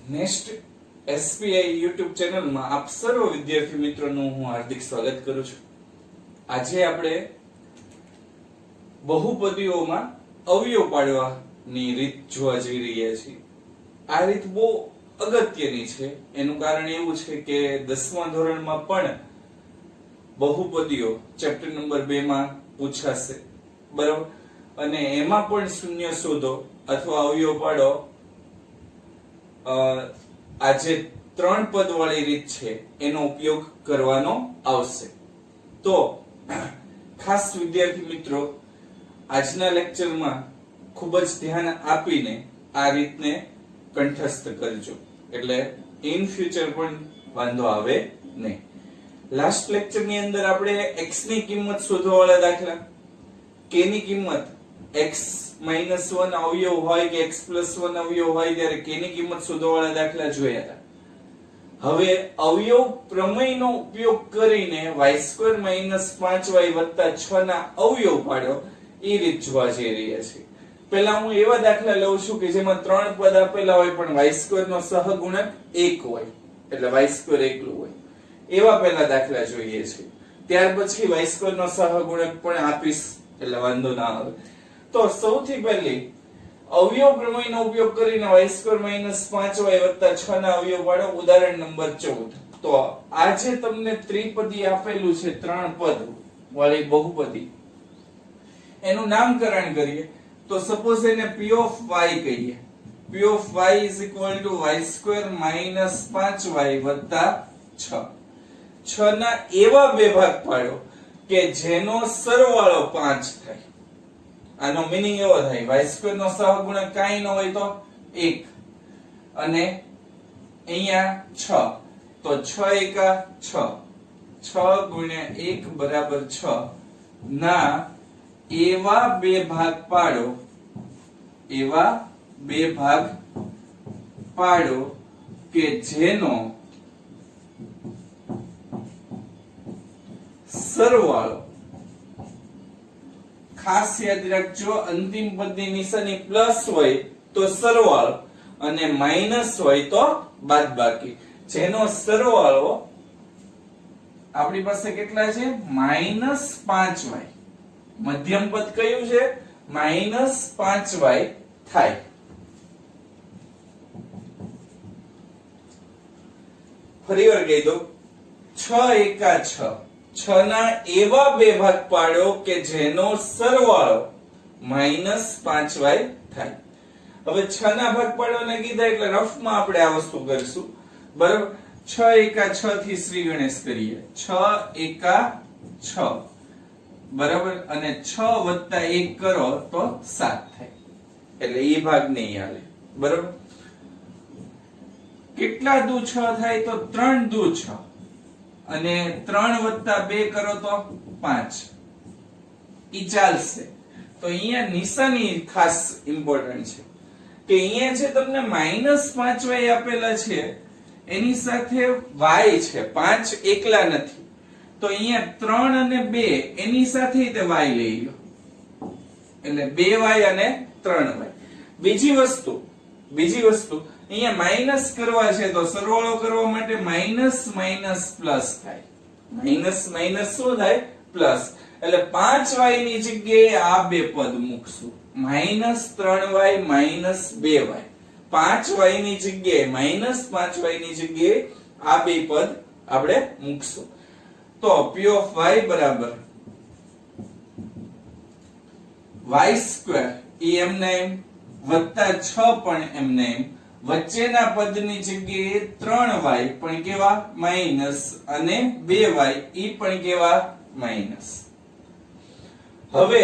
Next SPI YouTube ચેનલમાં આપ સર્વ વિદ્યાર્થી મિત્રોનું હું હાર્દિક સ્વાગત કરું છું. આજે આપણે બહુપદીઓમાં અવયવ પાડવાની રીત જોવા જઈ રહ્યા છીએ. આ રીત બહુ અગત્યની છે. એનું કારણ એવું છે કે 10મા ધોરણમાં પણ બહુપદીઓ ચેપ્ટર નંબર 2 માં પૂછાશે, બરાબર? અને એમાં પણ શૂન્ય શોધો અથવા અવયવ પાડો આજે 3 પદ વાળી રીત છે એનો ઉપયોગ કરવાનો આવશે. તો ખાસ વિદ્યાર્થી મિત્રો આજના લેક્ચરમાં ખૂબ જ ધ્યાન આપીને આ રીતને કંઠસ્થ કરજો, એટલે ઇન ફ્યુચર પણ વાંધો આવે નહીં. લાસ્ટ લેક્ચર ની અંદર આપણે x ની કિંમત શોધવા વાળા દાખલા, k ની કિંમત x -1 અવયવ હોય કે x +1 અવયવ હોય ત્યારે k ની કિંમત શોધવા વાળા દાખલા જોયા હતા. હવે અવયવ પ્રમેયનો ઉપયોગ કરીને y² - 5y + 6 ના અવયવ પાડો એ રીત જોવા જઈ રહ્યા છીએ. પહેલા હું એવા દાખલા લઉં છું કે જેમાં 3 પદ આપેલા હોય પણ y² નો સહગુણક 1 હોય, એટલે y² એકલું હોય. એવા પહેલા દાખલા જોઈએ છે. ત્યાર પછી y² નો સહગુણક પણ આપીશ, એટલે વાંધો ના આવે. તો સૌથી પહેલી અવયવ પ્રમેયનો ઉપયોગ કરીને y² - 5y + 6 ના અવયવ પાડો. ઉદાહરણ નંબર 14. તો આ જે તમને ત્રિપદી આપેલું છે 3 પદ વાળી બહુપદી, એનું નામકરણ કરીએ તો સપોઝ એને p ઓફ y કહીએ. p of y y² - 5y + 6. 6 ના એવા બે ભાગ પાડો કે જેનો સરવાળો 5 થાય. આનો મીનિંગ એવો થાય y² નો સહગુણક કાંઈ ન હોય તો 1 અને અહીંયા 6, તો 6 એકા 6, 6 ગુણ્યા 1 બરાબર 6 ના એવા બે ભાગ પાડો, એવા બે ભાગ પાડો કે જેનો સરવાળો, ખાસ યાદ રાખજો અંતિમ પદની નિશાની પ્લસ હોય તો સરવાળો અને માઈનસ હોય તો બાદબાકી. જેનો સરવાળો આપણી પાસે કેટલા છે? -5y. મધ્યમ પદ કયું છે? -5y થાય. ફરીવાર કહી દો, 6 એકા 6, 6 ના એવા બે ભાગ પાડો કે જેનો સરવાળો -5y થાય. હવે 6 ના ભાગ પાડવાના કીધા એટલે રફમાં આપણે આ વસ્તુ કરીશું, બરાબર? 6 એકા 6 થી શ્રી ગણેશ કરીએ. 6 એકા 6, બરાબર? અને 6 + 1 કરો તો 7 થાય, એટલે એ ભાગ નહીં હાલે, બરાબર? કેટલા દુ 6 થાય તો 3 દુ 6, અને 3 + 2 કરો તો 5. ઈ ચાલશે. તો અહીંયા નિશાની ખાસ ઇમ્પોર્ટન્ટ છે કે અહીંયા જે તમને -5y આપેલા છે એની સાથે y છે, 5 એકલા નથી. તો અહીંયા 3 અને 2 એની સાથે તે y લઈ લો, એટલે 2y અને 3y. બીજી વસ્તુ અહીંયા માઈનસ કરવા છે તો સરવાળો કરવા માટે માઈનસ માઈનસ પ્લસ થાય. માઈનસ માઈનસ શું થાય? પ્લસ. એટલે 5y ની જગ્યાએ આ બે પદ મૂકશું, -3y - 2y. 5y ની જગ્યાએ -5y ની જગ્યાએ આ બે પદ આપણે મૂકશું. તો p ઓફ y બરાબર y² એ એમને એમ +6 પણ એમને એમ, વચ્ચેના પદની જગ્યાએ 3y પણ કેવા માઈનસ અને 2y ઈ પણ કેવા માઈનસ. હવે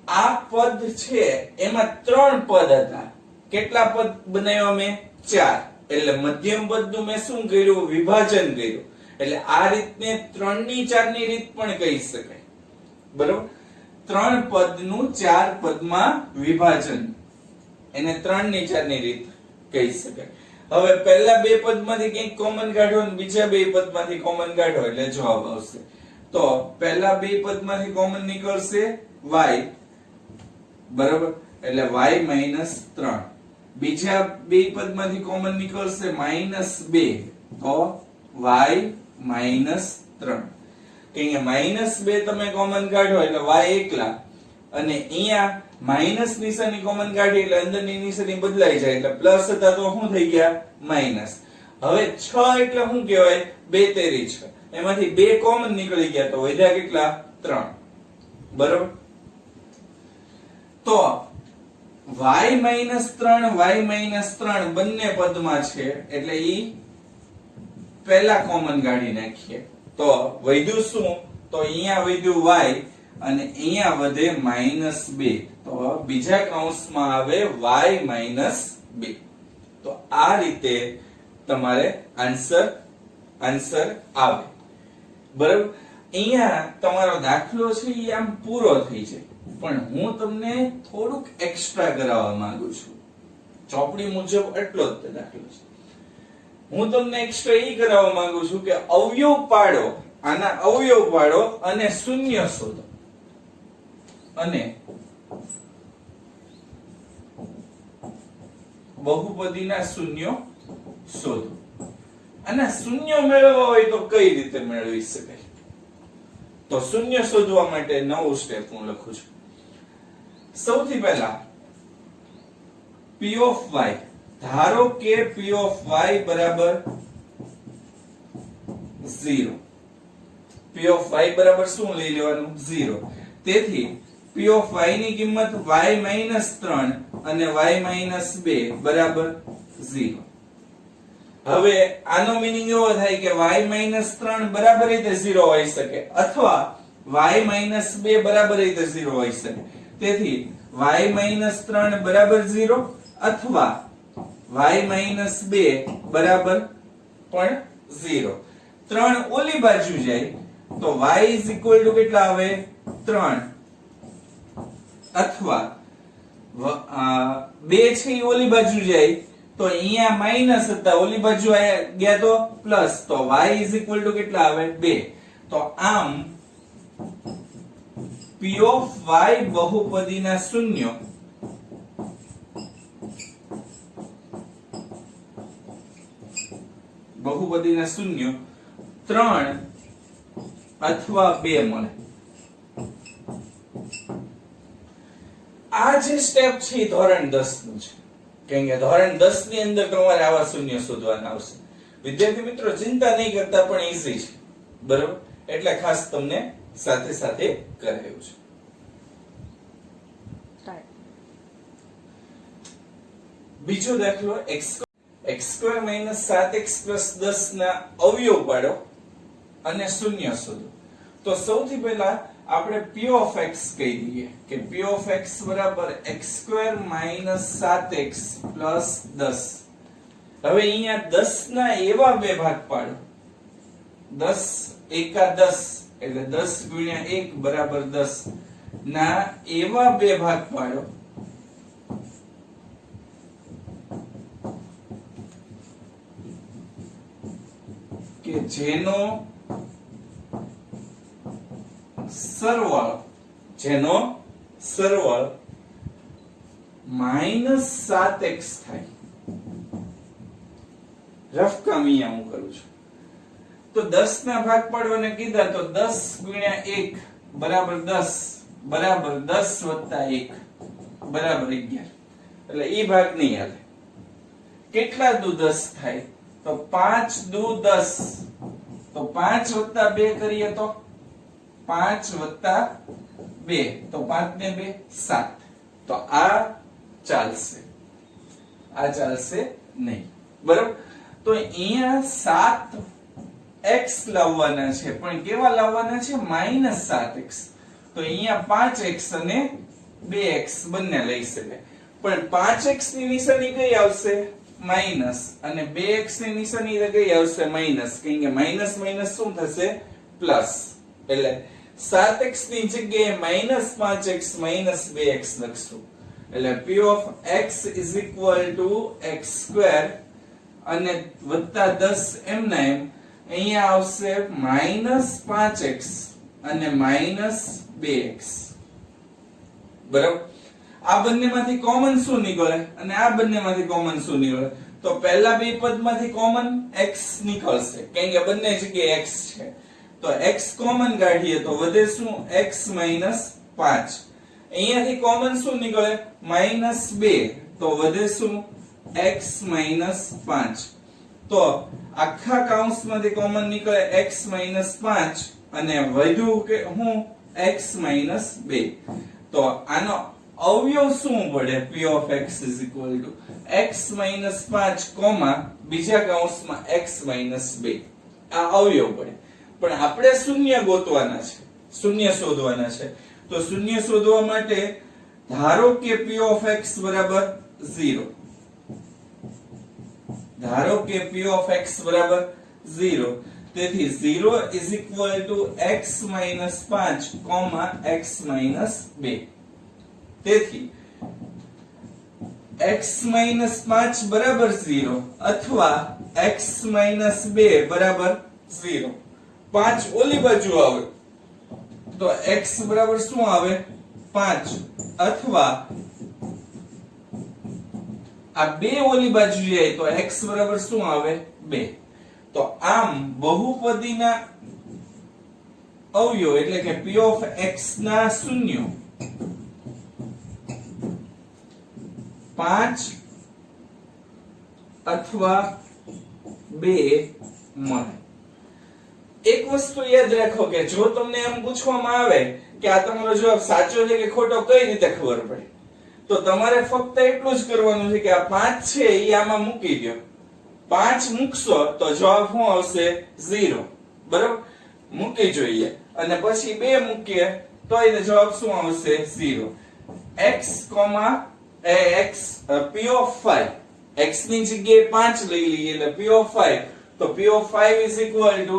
આ પદ છે એમાં 3 પદ હતા. કેટલા પદ બનાવ્યા મેં? 4. એટલે મધ્યમ પદનું મેં શું કર્યું? વિભાજન કર્યું. એટલે આ રીતને 3 ની 4 ની રીત પણ કહી શકાય, બરોબર? 3 પદનું 4 પદમાં વિભાજન, એને 3 ની 4 ની રીત કહી શકાય. હવે પહેલા બે પદમાંથી કંઈક કોમન કાઢો અને બીજા બે પદમાંથી કોમન કાઢો એટલે જવાબ આવશે. તો પહેલા બે પદમાંથી કોમન નીકળશે y, બરાબર? એટલે y - 3. બીજા બે પદમાંથી કોમન નીકળશે -2 તો y -3 કે -2 તમે કોમન કાઢો એટલે y એકલા અને અહીંયા માઈનસ નિશાની કોમન કાઢી એટલે અંદરની નિશાની બદલાઈ જાય એટલે પ્લસ હતા તો શું થઈ ગયા માઈનસ. હવે 6 એટલે શું કહેવાય 2 તેરી 6 એમાંથી 2 કોમન નીકળી ગયા તો વધ્યા કેટલા 3 બરોબર. તો y -3 બંને પદમાં છે એટલે ઈ પહેલા કોમન કાઢી નાખીએ તો વધ્યું શું તો અહીંયા વધ્યું y અને અહીંયા વધે -2 તો બીજા કૌંસમાં આવે y -2. તો આ રીતે તમારે આન્સર આવે બરાબર. અહીંયા તમારો દાખલો છે એ આમ પૂરો થઈ જાય પણ હું તમને થોડુંક એક્સ્ટ્રા કરાવવા માંગુ છું. ચોપડી મુજબ એટલો જ દાખલો છે. હું તમને એક્સ્ટ્રા એ કરાવવા માંગુ છું કે અવયવ પાડો, આના અવયવ પાડો અને શૂન્ય શોધો અને બહુપદીના શૂન્યો શોધો. અને શૂન્ય મેળવવા હોય તો કઈ રીતે મેળવી શકાય? તો શૂન્ય શોધવા માટે નવું સ્ટેપ હું લખું છું. સૌથી પહેલા p of y, ધારો કે p of y બરાબર 0. p of y બરાબર શું લઈ લેવાનું 0. તેથી p of y ની કિંમત y -3 અને y -2 બરાબર 0. હવે આનો મીનિંગ એવો થાય કે y -3 બરાબર રીતે 0 હોઈ શકે અથવા y -2 બરાબર રીતે 0 હોઈ શકે. તેથી y -3 બરાબર 0 અથવા y -2 બરાબર પણ 0. 3 ઓલી બાજુ જાય તો y કેટલા આવે 3 અથવા 2 છે ઓલી બાજુ જાય તો અહીંયા માઈનસ હતા ઓલી બાજુ ગયા તો પ્લસ તો y કેટલા આવે 2. તો આમ p of y બહુપદીના શૂન્ય બહુપદીના શૂન્ય 3 અથવા 2 મળે. આ જે સ્ટેપ છે એ ધોરણ 10 નું છે. કેમ કે ધોરણ 10 ની અંદર તમારે આવા શૂન્ય શોધવાના આવશે. વિદ્યાર્થી મિત્રો ચિંતા નહીં કરતા પણ ઈઝી છે બરાબર. એટલે ખાસ તમને સાથે સાથે કરાયું છે. બીજો દાખલો x2 7x 10 ના અવયવ પાડો અને શૂન્ય શોધો. તો સૌથી પહેલા આપણે p of x કહી દઈએ કે p of x બરાબર x2 7x 10. હવે અહીંયા 10 ના એવા બે ભાગ પાડો 10 એકા 10 એટલે 10 ગુણ્યા 1 બરાબર 10 ના એવા બે ભાગ પાડો કે જેનો સરવાળો -7x થાય. રફ કામ અહીંયા હું કરું છું. તો 10 ના ભાગ પાડવાને કીધા તો 10 ગુણ્યા 1 બરાબર 10 બરાબર 10 વત્તા 1 બરાબર 11. એટલે એ ભાગ નહીં હાલે. કેટલા દુ 10 થાય તો 5 દુ 10 તો 5 વત્તા 2 કરીએ તો 5 વત્તા 2 તો 5 ને 2 7. તો આ ચાલશે નહીં બરાબર. તો અહીંયા 7x લાવવાના છે પણ કેવા લાવવાના છે -7x. તો અહીંયા 5x અને 2x બંને લઈ શકાય પણ 5x ની નિશાની કઈ આવશે માઈનસ અને 2x ની નિશાની કઈ આવશે માઈનસ. કેમ કે માઈનસ માઈનસ શું થશે પ્લસ. એટલે 7x ની જગ્યાએ -5x -2x લખશું. એટલે p of x x2 અને વત્તા 10 એમના એમ અહીંયા આવશે -5x અને -2x બરાબર. આ બંનેમાંથી કોમન શું નીકળે અને આ બંનેમાંથી કોમન શું નીકળે? તો પહેલા બે પદમાંથી કોમન x નીકળશે, કેમ કે બંને જગ્યાએ x છે. તો x કોમન કાઢીએ તો વધે શું? x - 5. અહીંયાથી કોમન શું નીકળે? -2. તો વધે શું? x - 5. તો આખા કૌંસમાંથી કોમન નીકળે x - 5 અને વધ્યું કે હું x - 2. તો આનો અવયવ શું પડે? p of x is equal to x - 5 બીજા કૌંસમાં x - 2. આ અવયવ પડે. પણ આપણે શૂન્ય ગોતવાના છે, શૂન્ય શોધવાના છે. તો શૂન્ય શોધવા માટે ધારો કે p of x બરાબર 0. ધારો કે p of x બરાબર 0. તેથી 0 is equal to x - 5, x - 2. તેથી x - 5 બરાબર 0 અથવા x - 2 બરાબર 0. 5 ઓલી બાજુ આવે તો x બરાબર શું આવે? 5 અથવા આ બે ઓલી બાજુ જાય તો x બરાબર શું આવે? 2. તો આમ બહુપદીના અવયવ એટલે કે p of x ના શૂન્યો 5 અથવા 2 મળે. એક વસ્તુ યાદ રાખો કે જો તમને એમ પૂછવામાં આવે કે આ તમારો જવાબ સાચો છે કે ખોટો, કઈ રીતે ખબર પડે? તો તમારે ફક્ત એટલું જ કરવાનું છે કે આ 5 છે એ આમાં મૂકી દો. 5 મૂકશો તો જવાબ શું આવશે? 0. બરાબર? મૂકી જોઈએ અને પછી 2 મૂકીએ તો એનો જવાબ શું આવશે? 0. x, x p of 5 x ની જગ્યાએ 5 લઈ લઈએ એટલે p of 5. તો p of 5 is equal to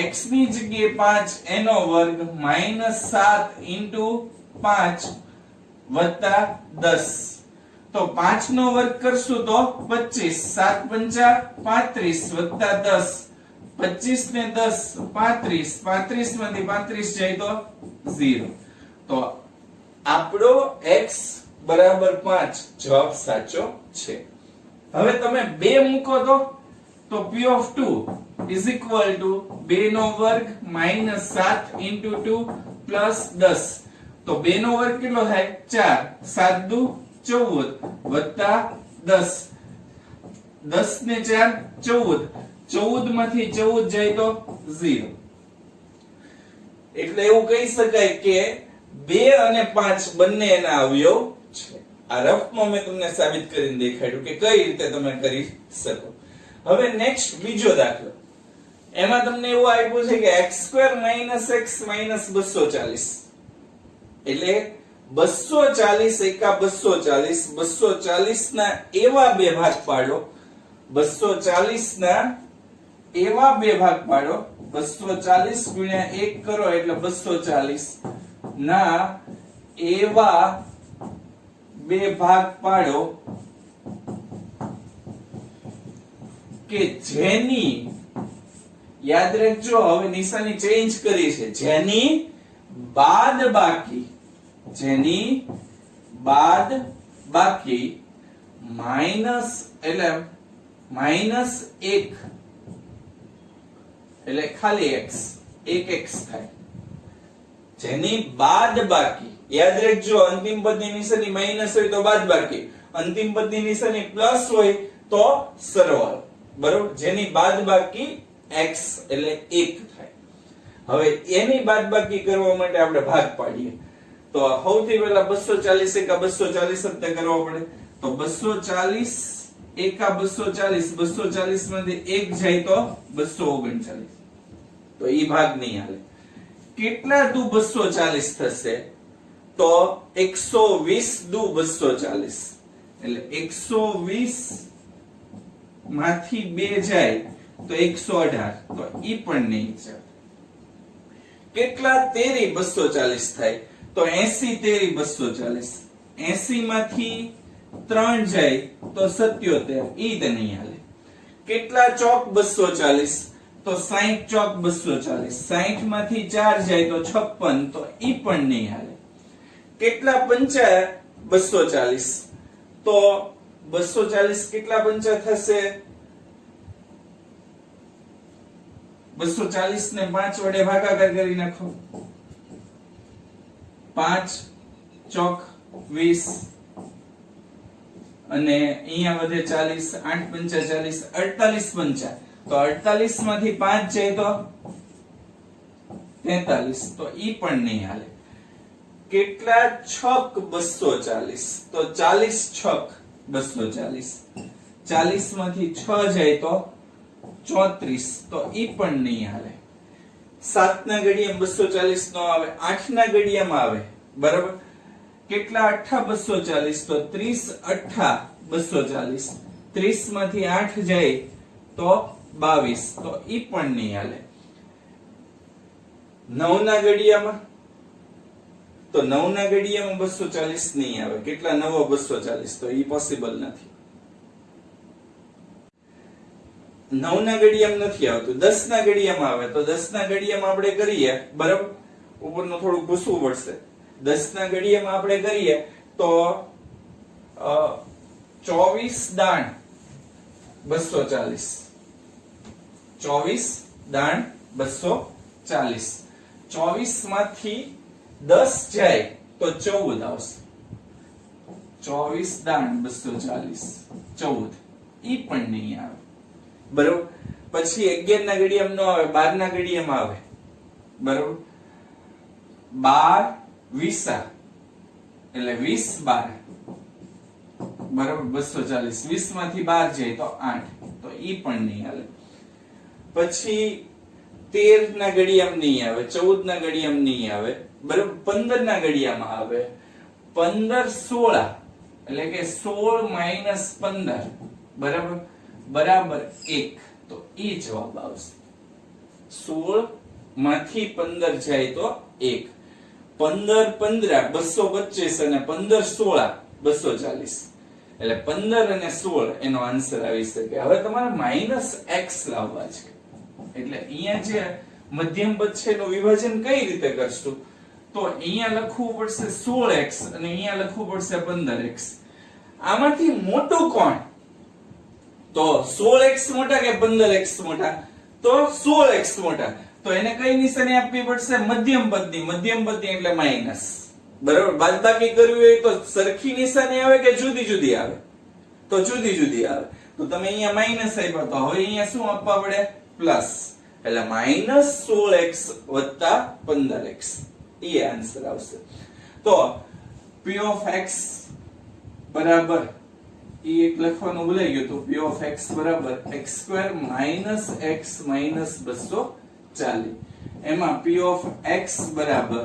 x ની જગ્યાએ 5 એનો વર્ગ -7 into 5 વત્તા 10. તો 5 નો વર્ગ કરશું તો 25. 7 પંચા 35 વત્તા 10. 25 ને 10 35. 35 માંથી 35 જાય તો 0. તો આપણો x બરાબર 5 જવાબ સાચો છે. હવે તમે 2 મૂકો તો p of 2 is equal to 2 નો વર્ગ -7 into 2 plus 10. તો 2 નો વર્ગ કેટલો થાય? 4. 7 દુ 14 વત્તા 10. 10 ને 4 14. 14 માંથી 14 જાય તો 0. એટલે એવું કહી શકાય કે 2 અને 5 બંને એના અવયવ છે. આ રફમાં મેં તમને સાબિત કરીને દેખાડ્યું કે કઈ રીતે તમે કરી શકો. હવે નેક્સ્ટ બીજો દાખલો. એમાં તમને એવું આપ્યું છે કે x2 - x - 240. એટલે 240 એકા 240. 240 ના એવા બે ભાગ પાડો. 240 ના એવા બે ભાગ પાડો. 240 ગુણ્યા 1 કરો એટલે 240 ના એવા બે ભાગ પાડો કે જેની, યાદ રાખજો હવે નિશાની ચેન્જ કરી છે, જેની બાદબાકી માઈનસ એટલે -1 એટલે ખાલી x 1x થાય. જેની બાદબાકી, યાદ રાખજો અંતિમ પદની નિશાની માઈનસ હોય તો બાદબાકી, અંતિમ પદની નિશાની પ્લસ હોય તો સરવાળો. બરોબર? જેની બાદબાકી x એટલે 1 થાય. હવે એની બાદબાકી કરવા માટે આપણે ભાગ પાડીએ. તો સૌથી પહેલા 240 એકા 240 જ કરવો પડે. તો 240 એકા 240, 240 માંથી 1 જાય તો 239. તો ઈ ભાગ નહીં હાલે. કેટલા દુ 240 થશે? તો 120 દુ 240 એટલે 120 માંથી 2 જાય તો 118. તો ઈ પણ નહીં ચાલે. કેટલા તેરી 240 થાય? તો 80 તેરી 240. 80 માંથી 3 જાય તો 77. ઈ તે નહીં હાલે. કેટલા ચોક 240? તો 60 ચોક 240. 60 માંથી 4 જાય તો 56. તો ઈ પણ નહીં હાલે. કેટલા પંચા 240 તો 240 કેટલા પંચા થશે 240 ને 5 વડે ભાગાકાર કરી નાખો 5 ચોક 20 અને અહીંયા વધે 40 8 પંચા 40 48 પંચા તો 48 માંથી 5 જાય તો 43 તો ઈ પણ નહીં હાલે કેટલા છક 240 તો 40 છક 240 40 માંથી 6 જાય તો 34 તો ઈ પણ નહીં હાલે 7 ના ઘડિયામાં 240 નો આવે 8 ના ઘડિયામાં આવે બરાબર કેટલા 8 240 તો 30 8 240 30 માંથી 8 જાય તો 22 તો ઈ પણ નહીં હાલે 9 ના ઘડિયામાં તો 9 ના ઘડિયામાં 240 નહીં આવે કેટલા 9 240 તો ઈ પોસિબલ નથી 9 ના ઘડિયામાં નથી આવતું 10 ના ઘડિયામાં આવે તો 10 ના ઘડિયામાં આપણે કરીએ બરાબર ઉપરનું થોડું ઘૂસવું પડશે 10 ના ઘડિયામાં આપણે કરીએ તો 24 દાણ 240 24 દાણ 240 24 માંથી 10 જાય તો 14 આવશે 24 દાણ 240 14 ઈ પણ નહીં આવે બરોબર પછી 11 ના ઘડિયામાં નો આવે 12 ના ઘડિયામાં આવે બરોબર 12 20 એટલે 20 12 બરોબર 240 20 માંથી 12 જાય તો 8 તો ઈ પણ નહીં આવે પછી 13 ના ઘડિયામાં નહીં આવે 14 ના ઘડિયામાં નહીં આવે બરોબર 15 ના ઘડિયામાં આવે 15 16 એટલે કે 16 - 15 બરાબર બરાબર 1 તો ઈ જવાબ આવશે 16 માંથી 15 જાય તો 1 15 15 225 અને 15 16 240 એટલે 15 અને 16 એનો આન્સર આવી શકે હવે તમારે -x લાવવા છે એટલે અહીંયા જે મધ્યમ પદ છે એનું વિભાજન કઈ રીતે કરશું તો અહીંયા લખવું પડશે 16x અને અહીંયા લખવું પડશે 15x આમાંથી મોટું કોણ તો 16x મોટા કે 15x મોટા તો 16x મોટા તો એને કઈ નિશાની આપવી પડશે મધ્યમ પદની એટલે માઈનસ બરાબર બાદબાકી કરવી હોય તો સરખી નિશાની આવે કે જુદી જુદી આવે તો જુદી જુદી આવે તો તમે અહીંયા માઈનસ આપ્યા તો હવે અહીંયા શું આપવા પડે પ્લસ એટલે -16x + 15x એ આન્સર આવશે તો p of x બરાબર એ એક લખવાનું ભૂલાઈ ગયું તો p of x બરાબર x² - x - 240 એમાં p of x બરાબર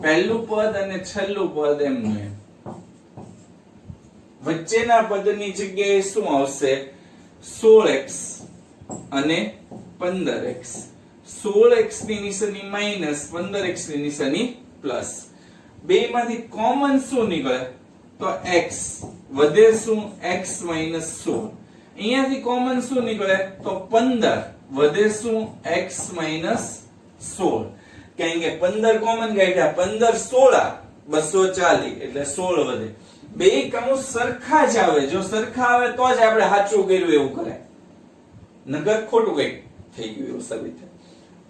પહેલું પદ અને છેલ્લું પદ એમનું એમ વચ્ચેના પદની જગ્યાએ શું આવશે 16x અને 15x 16x ની નિશાની માઈનસ 15x ની નિશાની પ્લસ બે માંથી કોમન શું નીકળે તો x વધે શું x - 16 અહીંયાથી કોમન શું નીકળે તો 15 વધે શું x - 16 કારણ કે 15 કોમન કાઢ્યા 15 16 240 એટલે 16 વધે બે કૌંસ સરખા જ આવે જો સરખા આવે તો જ આપણે સાચું કર્યું એવું કરે નગર ખોટું કઈ થઈ ગયું એવું સાબિત થાય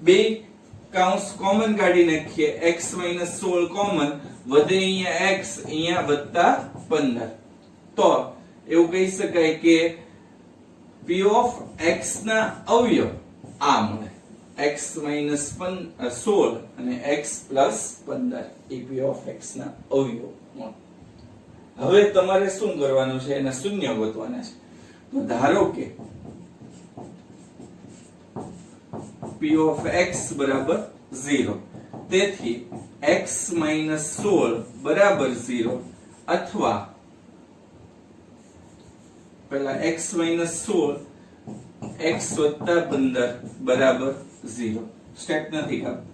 બે કૌંસ કોમન કાઢી નાખીએ x - 16 કોમન વધે અહીંયા x અહીંયા વત્તા 15 તો એવું કહી શકાય કે p of x ના અવયવ આ મળે x - 16 અને x + 15 A p of x ના અવયવ મળે હવે તમારે શું કરવાનું છે એના શૂન્ય ગોતવાના છે તો ધારો કે p of x બરાબર 0 તેથી x - 16 બરાબર 0 અથવા પહેલા x - 16 x + 15 બરાબર 0 સ્ટેપ નથી કાપવું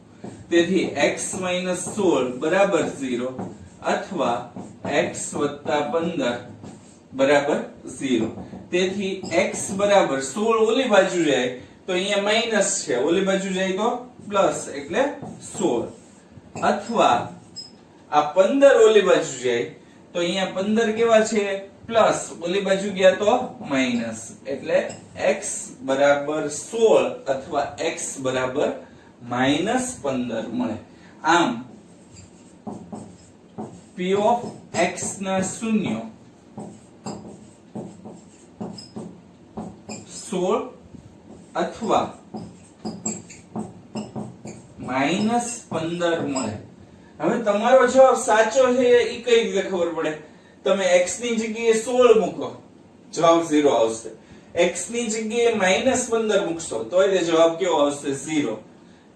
તેથી x - 16 બરાબર 0 અથવા x + 15 બરાબર 0 તેથી x બરાબર 16 ઓલી બાજુ જાય તો અહીંયા માઈનસ છે ઓલી બાજુ જાય તો પ્લસ એટલે 16 અથવા આ 15 ઓલી બાજુ જાય તો અહીંયા 15 કેવા છે પ્લસ, ઓલી બાજુ ગયા તો માઈનસ, એટલે x બરાબર 16 અથવા x બરાબર -15 મળે. આમ p ઓફ x ના શૂન્ય 16 અથવા -15 મળે. હવે તમારો જવાબ સાચો છે એ કઈ રીતે ખબર પડે? તમે x ની જગ્યાએ 16 મૂકો, જવાબ 0 આવશે. x ની જગ્યાએ -15 મૂકશો તો એ જવાબ કેવો આવશે? 0.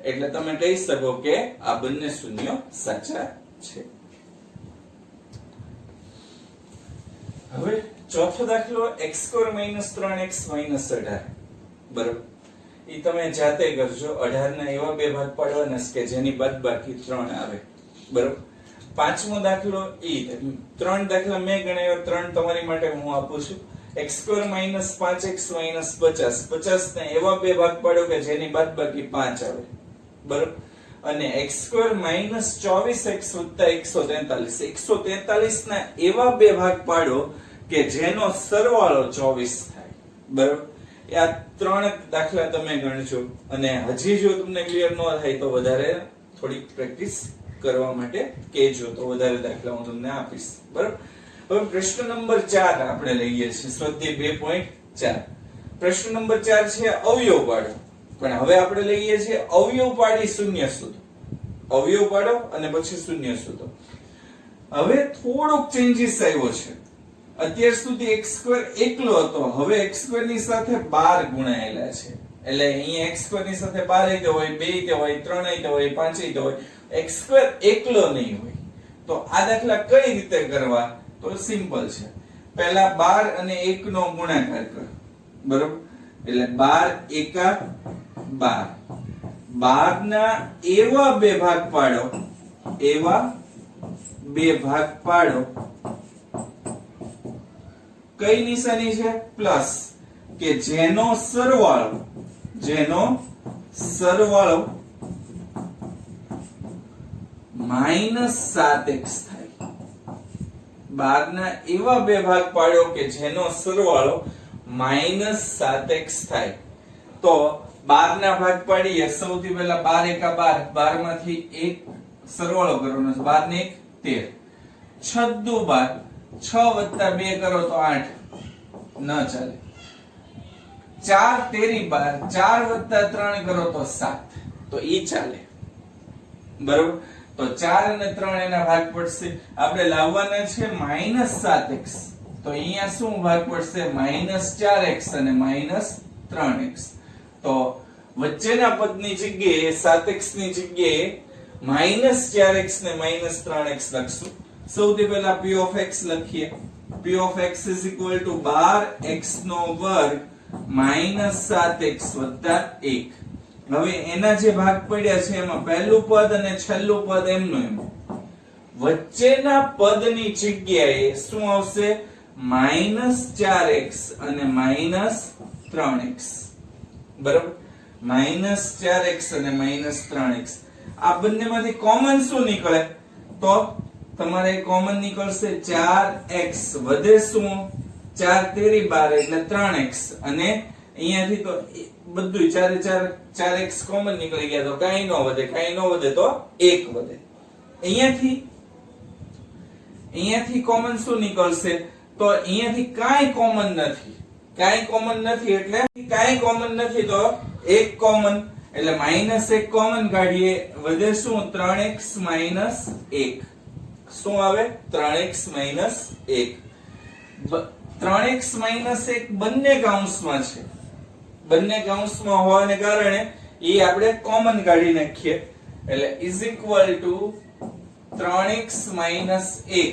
એટલે તમે કહી શકો કે આ બંને શૂન્ય સાચા છે. હવે ચોથો દાખલો x² - 3x - 18. બરાબર, ઈ તમે જાતે કરજો. 18 ના એવા બે ભાગ પાડવાના કે જેની બાદબાકી 3 આવે. બરાબર. પાંચમો દાખલો ઈ 3 દાખલા મેં ગણાવ્યા, 3 તમારી માટે હું આપું છું. x² - 5x - 50. 50 ના એવા બે ભાગ પાડો કે જેની બાદબાકી 5 આવે. બરાબર. અને x² - 24x + 143. 143 ના એવા બે ભાગ પાડો કે જેનો સરવાળો 24 થાય. બરાબર. આ 3 દાખલા તમે ગણજો. અને હજી જો તમને ક્લિયર ન થાય તો વધારે થોડી પ્રેક્ટિસ કરવા માટે કહેજો, તો વધારે દાખલા હું તમને આપીશ. બરાબર. હવે પ્રશ્ન નંબર 4 આપણે લઈએ છીએ, સ્વાધ્યાય 2.4. પ્રશ્ન નંબર 4 છે અવયવ પાડો. પણ હવે આપણે લઈએ છીએ અવયવ પાડી શૂન્ય શોધો. અવયવ પાડો અને પછી શૂન્ય શોધો. હવે થોડોક ચેન્જીસ આવ્યો છે. અત્યાર સુધી x² એકલો હતો, હવે x² ની સાથે 12 ગુણાયેલા છે. એટલે અહીંયા x² ની સાથે 12 આઈતે હોય, 2 આઈતે હોય, 3 આઈતે હોય, 5 આઈતે હોય, x² એકલો નહીં હોય. તો આ દાખલા કઈ રીતે કરવા? તો સિમ્પલ છે. પહેલા 12 અને 1 નો ગુણાકાર કરો. બરોબર. એટલે 12 એકા 12. 12 ના એવા બે ભાગ પાડો, એવા બે ભાગ પાડો. કઈ નિશાની છે? પ્લસ. કે જેનો સરવાળો -7x થાય. 12 ના એવા બે ભાગ પાડો કે જેનો સરવાળો -7x થાય. તો 12 ના ભાગ પાડીએ. સૌથી પહેલા 12 એકા 12, 12 માંથી 1 સરવાળો કરવાનો છે. 12 ને 1 13. 6 દુ 12, 6 + 2 કરો તો 8. ન ચાલે. 4 તેરી 12, 4 + 3 કરો તો 7. તો ઈ ચાલે. બરોબર. તો 4 અને 3 એના ભાગ પડશે. આપણે લાવવાના છે -7x. તો અહીંયા શું ભાગ પડશે? -4x અને -3x. તો વચ્ચેના પદની જગ્યાએ 7x ની જગ્યાએ -4x ને -3x લખશું. સૌથી પહેલા p of x લખીએ. p of x = 12x નો વર્ગ -7x + 1. હવે એના જે ભાગ પડ્યા છે એમાં પહેલું પદ અને છેલ્લું પદ એમનું એમ. વચ્ચેના પદની જગ્યાએ શું આવશે? -4x અને -3x. બરાબર. -4x અને -3x. આ બંનેમાંથી કોમન શું નીકળે? તો તમારે કોમન નીકળશે 4x વધે શું? 4 તેરી 12 એટલે 3x. અને અહીંયાથી તો બધું 4x કોમન નીકળી ગયા, તો કાઈ ન વધે. કાઈ ન વધે તો 1 વધે. અહીંયાથી કોમન શું નીકળશે? તો અહીંયાથી કાઈ કોમન નથી. કાઈ કોમન નથી એટલે કાઈ કોમન નથી તો 1 કોમન. એટલે -1 કોમન કાઢીએ, વધે શું? 3x - 1. શું આવે? 3x - 1. 3x - 1 બંને કૌંસમાં છે. બંને કૌંસમાં હોવાને કારણે એ આપણે કોમન કાઢી નાખીએ. એટલે = 3x - 1.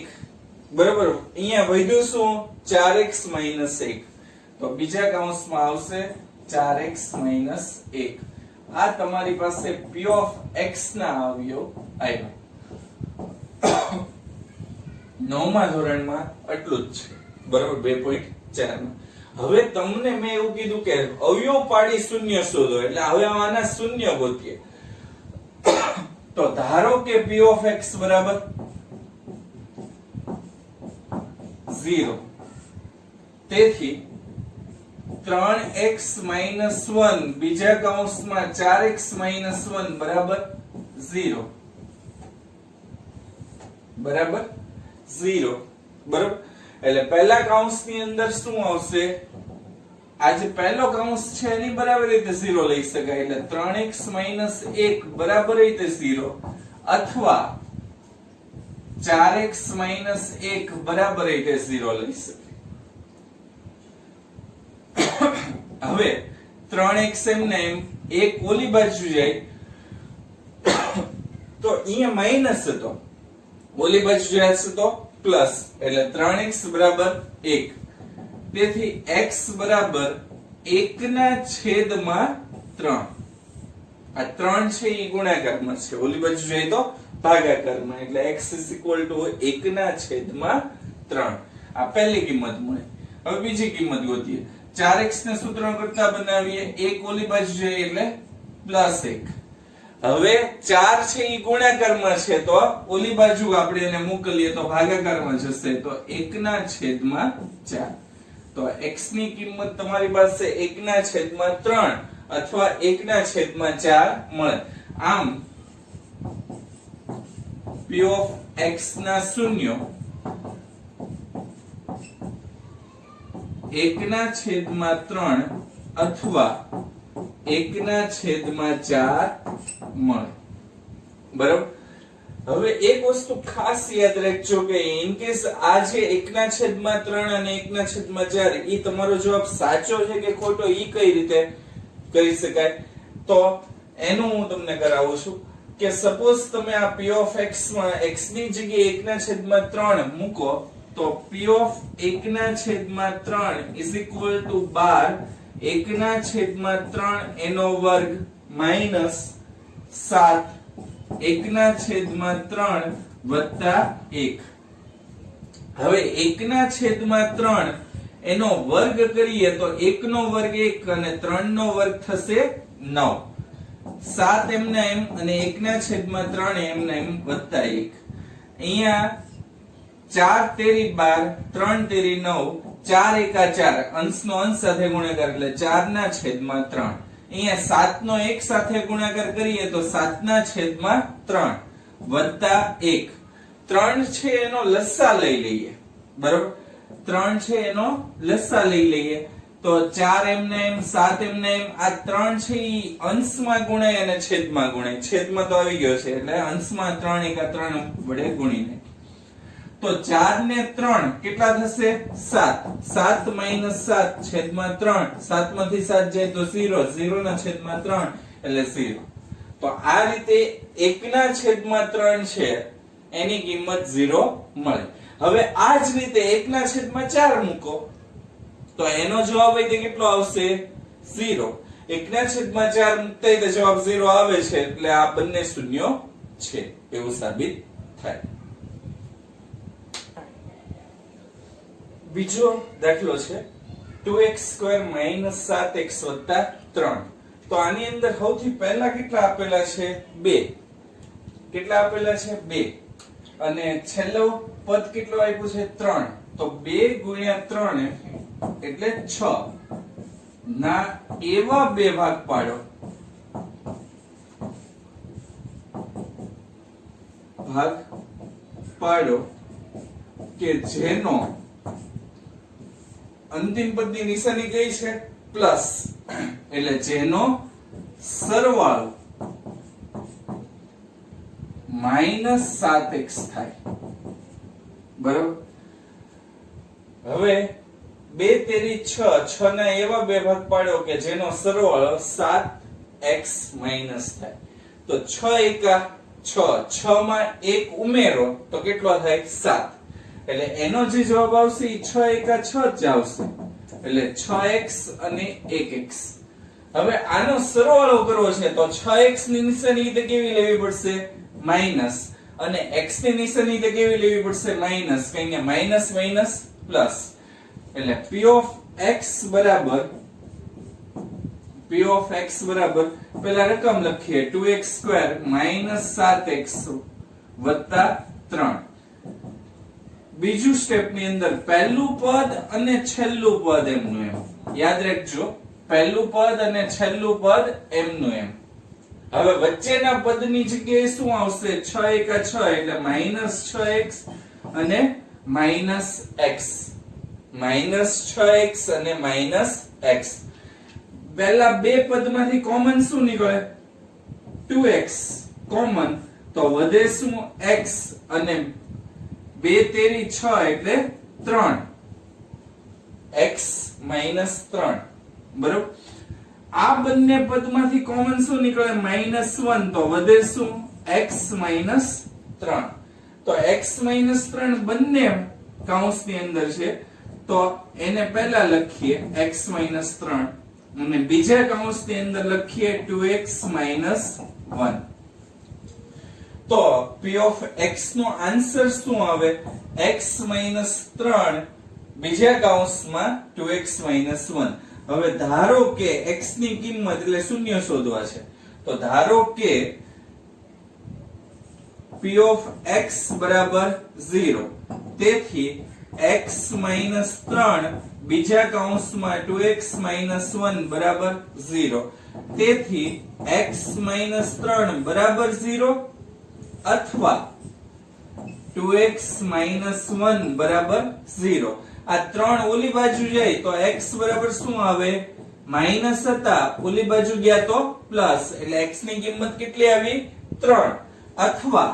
બરોબર. અહીંયા વધ્યું શું? 4x - 1. તો બીજા કૌંસમાં આવશે 4x - 1. આ તમારી પાસે p of x ના અવયવ આવ્યા. 9મા ધોરણમાં આટલું જ છે. બરોબર. 2.4 માં. હવે તમને મેં એવું કીધું કે અવયવ પાડી શૂન્ય શોધો. એટલે હવે આના શૂન્ય ગોતીએ. તો ધારો કે p of x બરાબર 0 તેથી 3x - 1 બીજા કૌંસમાં 4x - 1 બરાબર 0 બરાબર 0 બરાબર એટલે પહેલા કૌંસની અંદર શું આવશે આ જે પહેલો કૌંસ છે એની બરાબર રીતે 0 લઈ શકાય એટલે 3x - 1 બરાબર રીતે 0 અથવા 4x - 1 બરાબર રીતે 0 લઈ શકાય હવે 3x એમને એમ એક ઓલી બાજુ જાય તો અહીંયા માઈનસ હતો ઓલી બાજુ જશે તો પ્લસ એટલે 3x બરાબર 1 તેથી x બરાબર 1/3 આ 3 છે એ ગુણાકારમાં છે ઓલી બાજુ જાય તો ભાગાકારમાં એટલે x = 1/3 આ પહેલી કિંમત મળી હવે બીજી કિંમત ગોતીએ 4x ને સૂત્ર કરતા બનાવીએ એક ઓલી બાજુ જાય એટલે +1 હવે 4 છે એ ગુણાકારમાં છે તો ઓલી બાજુ આપણે એને મોકલીએ તો ભાગાકારમાં જશે તો 1/4 તો x ની કિંમત તમારી પાસે 1/3 અથવા 1/4 મળે આમ p of x ના શૂન્ય 1/3 અથવા 1/4 મળે બરાબર હવે એક વસ્તુ ખાસ યાદ રાખજો કે ઇન કેસ આ જે 1/3 અને 1/4 ઈ તમારો જવાબ સાચો છે કે ખોટો ઈ કઈ રીતે કરી શકાય તો એનું હું તમને કરાવું છું કે સપોઝ તમે આ p of x માં x ની જગ્યાએ 1/3 મૂકો તો p of 1/3 is equal to 1/3 એનો વર્ગ minus 7 1/3 વત્તા 1 હવે 1/3 એનો વર્ગ કરીએ તો 1 નો વર્ગ 1 અને 3 નો વર્ગ થશે 9 7 એમને એમ અને 1/3 એમને એમ વત્તા 1 અહીંયા 4 તેરી 12 3 તેરી 9 4 એકા 4 અંશનો અંશ સાથે ગુણાકાર એટલે 4/3 અહીંયા 7 નો 1 સાથે ગુણાકાર કરીએ તો 7/3 વત્તા 1 3 છે એનો લસા લઈ લઈએ બરાબર 3 છે એનો લસા લઈ લઈએ તો 4 એમને એમ 7 એમને એમ આ 3 છે ઈ અંશમાં ગુણાય અને છેદમાં ગુણાય છેદમાં તો આવી ગયો છે એટલે અંશમાં 3 એકા 3 વડે ગુણીને તો 4 ને 3 કેટલા થશે 7 7 - 7 છેદમાં 3 7 માંથી 7 જાય તો 0 0/3 એટલે 0 તો આ રીતે 1/3 છે એની કિંમત 0 મળે હવે આ જ રીતે 1/4 મૂકો તો એનો જવાબ અહીં કેટલો આવશે 0 1/4 મૂકતા તો જવાબ 0 આવે છે એટલે આ બંને શૂન્ય છે એવું સાબિત થાય બીજો દાખલો છે 2x² - 7x 3 તો આની અંદર સૌથી પહેલા કેટલા આપેલા છે 2 કેટલા આપેલા છે 2 અને છેલ્લો પદ કેટલો આપ્યો છે 3 તો 2 * 3 એટલે 6 ના એવા બે ભાગ પાડો કે જેનો અંતિમ પદની નિશાની કઈ છે પ્લસ એટલે જેનો સરવાળો -7x થાય બરાબર હવે 2 તેરી 6 ના એવા બે ભાગ પાડ્યો કે જેનો સરવાળો 7x માઈનસ થાય તો 6 એકા 6 માં 1 ઉમેરો તો કેટલો થાય 7 એટલે એનો જે જવાબ આવશે એ 6 એકા 6 જ આવશે એટલે 6x અને 1x હવે આનો સરવાળો કરવો છે તો 6x ની નિશાની તો કેવી લેવી પડશે માઈનસ અને x ની નિશાની તો કેવી લેવી પડશે માઈનસ કારણ કે માઈનસ માઈનસ પ્લસ એટલે p of x બરાબર પેલા રકમ લખીએ 2x² - 7x + 3 બીજું સ્ટેપ ની અંદર પહેલું પદ અને છેલ્લું પદ એમનું એમ યાદ રાખજો, પહેલું પદ અને છેલ્લું પદ એમનું એમ. હવે વચ્ચેના પદની જગ્યાએ શું આવશે? 6 એકા 6 એટલે -6x અને -x, -6x અને -x. પહેલા બે પદમાંથી કોમન શું નીકળે? 2x કોમન, તો વધે શું? x અને 2 તેરી 6 એટલે 3, x - 3. બરોબર. આ બંને પદમાંથી કોમન શું નીકળે? -1, તો વધે શું? x - 3. તો x - 3 બંને કૌંસની અંદર છે, તો એને પહેલા લખીએ x - 3 અને બીજા કૌંસની અંદર લખીએ 2x - 1. તો p of x નો આન્સર શું આવે? x - 3 બીજા કૌંસમાં 2x - 1. હવે ધારો કે x ની કિંમત એટલે શૂન્ય શોધવા છે, તો ધારો કે p of x બરાબર 0, તેથી x - 3 બીજા કૌંસમાં 2x - 1 બરાબર 0, તેથી x - 3 બરાબર 0 અથવા 2x - 1 બરાબર 0. આ 3 ઓલી બાજુ જાય તો x બરાબર શું આવે? માઈનસ હતા, ઓલી બાજુ ગયા તો પ્લસ, એટલે x ની કિંમત કેટલી આવી? 3. અથવા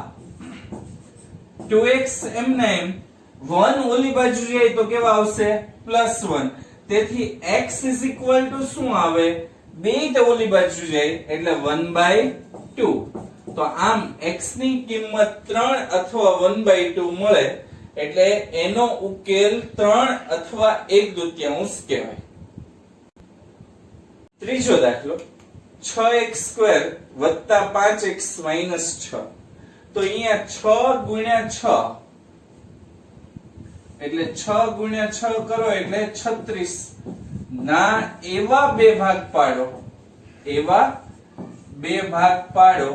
2x એમના એમ 1 ઓલી બાજુ જાય તો કેવા આવશે? +1. તેથી x શું આવે? 2 તો ઓલી બાજુ જાય એટલે 1/2. તો આમ x ની કિંમત 3 અથવા 1/2 મળે, એટલે એનો ઉકેલ 3 અથવા 1/2 કહેવાય. ત્રીજો દાખલો 6x² + 5x - 6. તો અહીંયા 6 ગુણ્યા 6 એટલે 6 ગુણ્યા 6 કરો એટલે 36 ના એવા બે ભાગ પાડો, એવા બે ભાગ પાડો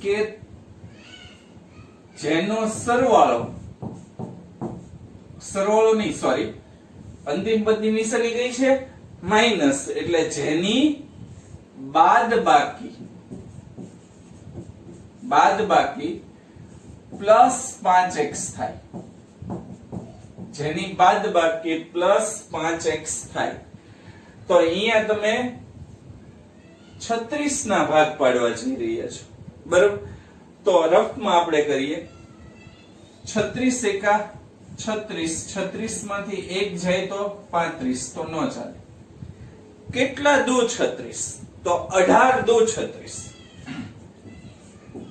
કે જેનો સરવાળો નહીં, સોરી, અંતિમ પદની નિશાની કઈ છે? માઈનસ, એટલે જેની બાદબાકી +5x થાય, જેની બાદબાકી +5x થાય. તો અહીંયા તમે 36 ના ભાગ પાડવા જઈ રહ્યા છો, બરોબર. તો રફમાં આપણે કરીએ. 36 એકા 36, 36 માંથી 1 જાય તો 35, તો ન ચાલે. કેટલા દો 36? તો 18 દો 36.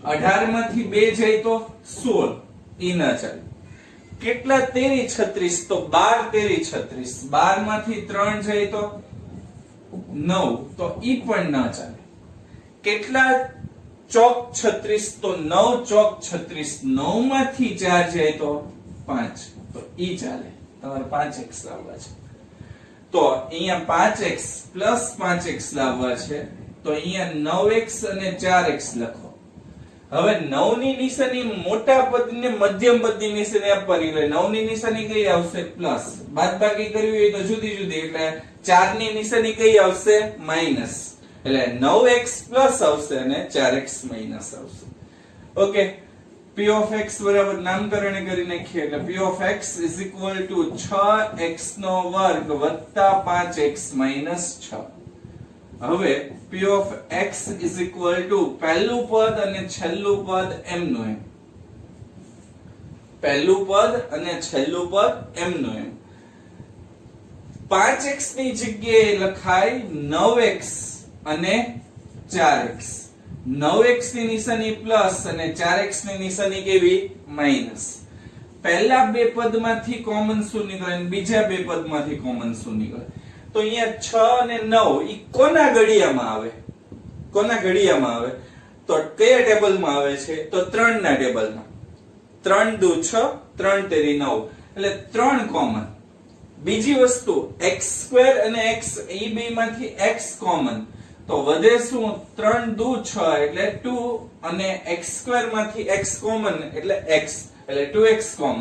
18 માંથી 2 જાય તો 16, ઈ ના ચાલે. કેટલા તેરી 36? તો 12 તેરી 36. 12 માંથી 3 જાય તો 9, તો ઈ પણ ના ચાલે. કેટલા ચોક 36? તો 9 ચોક 36. 9 માંથી 4 જાય તો 5, તો ઈ ચાલે. તમારે 5x લાવવા છે, તો અહીંયા 5x + 5x લાવવા છે, તો અહીંયા 9x અને 4x લખો. હવે 9 ની નિશાની મોટા પદને મધ્યમ પદની નિશાની આપવાની, એટલે 9 ની નિશાની કઈ આવશે? પ્લસ. બાદબાકી કરવી હોય તો જુદી જુદી, એટલે 4 ની નિશાની કઈ આવશે? માઈનસ, એટલે 9x પ્લસ આવશે અને 4x માઈનસ આવશે. ઓકે, p of x બરાબર નામકરણ કરી નાખીએ, એટલે p of x = 6x² + 5x - 6. હવે p of x = પહેલું પદ અને છેલ્લું પદ એમનું એમ, પહેલું પદ અને છેલ્લું પદ એમનું એમ. 5x ની જગ્યાએ લખાય 9x અને 4x. 9x ની નિશાની પ્લસ અને 4x ની નિશાની કેવી? માઈનસ. પહેલા બે પદમાંથી કોમન શું નીકળે અને બીજા બે પદમાંથી કોમન શું નીકળે? તો અહીંયા 6 અને 9 ઈ કોના ઘડિયામાં આવે? કોના ઘડિયામાં આવે? તો કયા ટેબલમાં આવે છે? તો 3 ના ટેબલમાં. 3 દુ 6, 3 તેરી 9, એટલે 3 કોમન. બીજી વસ્તુ x² અને x, એ બે માંથી x કોમન, તો વધે શું 3 દુ 6 એટલે 2 અને x² માંથી x કોમન એટલે x એટલે 2x કોમન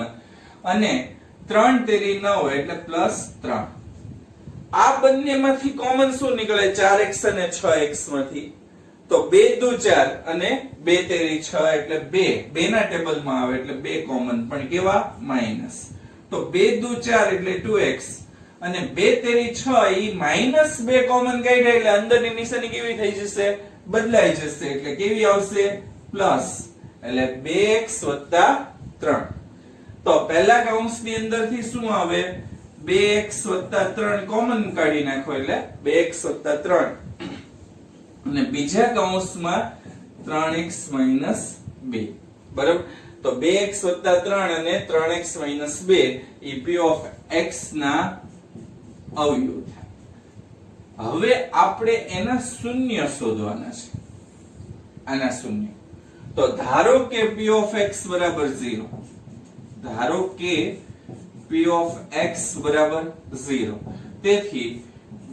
અને 3 તેરી 9 એટલે +3. આ બંનેમાંથી કોમન શું નીકળે 4x અને 6x માંથી તો 2 દુ 4 અને 2 તેરી 6 એટલે 2 ના ટેબલમાં આવે એટલે 2 કોમન પણ કેવા માઈનસ. તો 2 દુ 4 એટલે 2x અને 2 તેરી 6 ઈ -2 કોમન કાઢ્યા એટલે અંદરની નિશાની કેવી થઈ જશે બદલાઈ જશે એટલે કેવી આવશે પ્લસ એટલે 2x 3. તો પહેલા કૌંસની અંદરથી શું આવે 2x 3 કોમન કાઢી નાખો એટલે 2x 3 અને બીજા કૌંસમાં 3x - 2 બરાબર. તો 2x 3 અને 3x - 2 E p of x ના અવયવ થાય. હવે આપણે એના શૂન્ય શોધવાના છે. આના શૂન્ય તો ધારો કે p of x બરાબર 0. ધારો કે p of x બરાબર 0. તેથી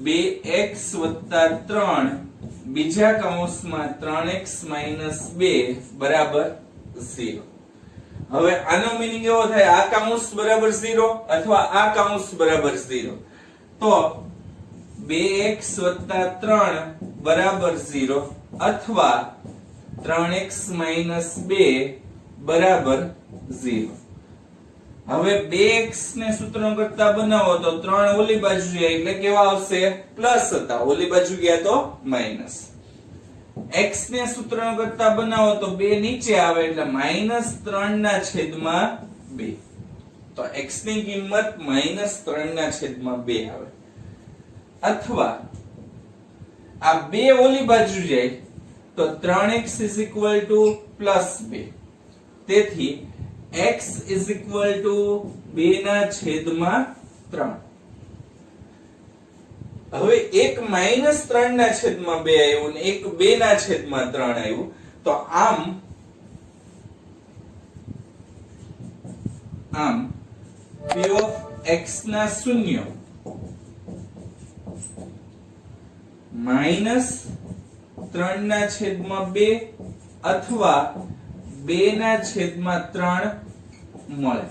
2x 3 બીજા કૌંસમાં 3x - 2 બરાબર 0. હવે આનો મીનિંગ એવો થાય આ કૌંસ બરાબર 0 અથવા આ કૌંસ બરાબર 0. તો 2x 3 બરાબર 0 અથવા 3x - 2 બરાબર 0. હવે 2x ને સૂત્રો કરતા બનાવો તો 3 ઓલી બાજુ જાય એટલે કેવા આવશે પ્લસ હતા, ઓલી બાજુ ગયા તો માઈનસ. x ને સૂત્ર કરતા બનાવો તો 2 નીચે આવે એટલે -3/2. તો x ની કિંમત -3/2 આવે. અથવા આ 2 ઓલી બાજુ જાય તો 3x +2. તેથી x = 2/3. હવે એક -3/2 આવ્યું ને એક 2/3 આવ્યું તો આમ p of x ના શૂન્ય -3/2 અથવા 2/3 મળે.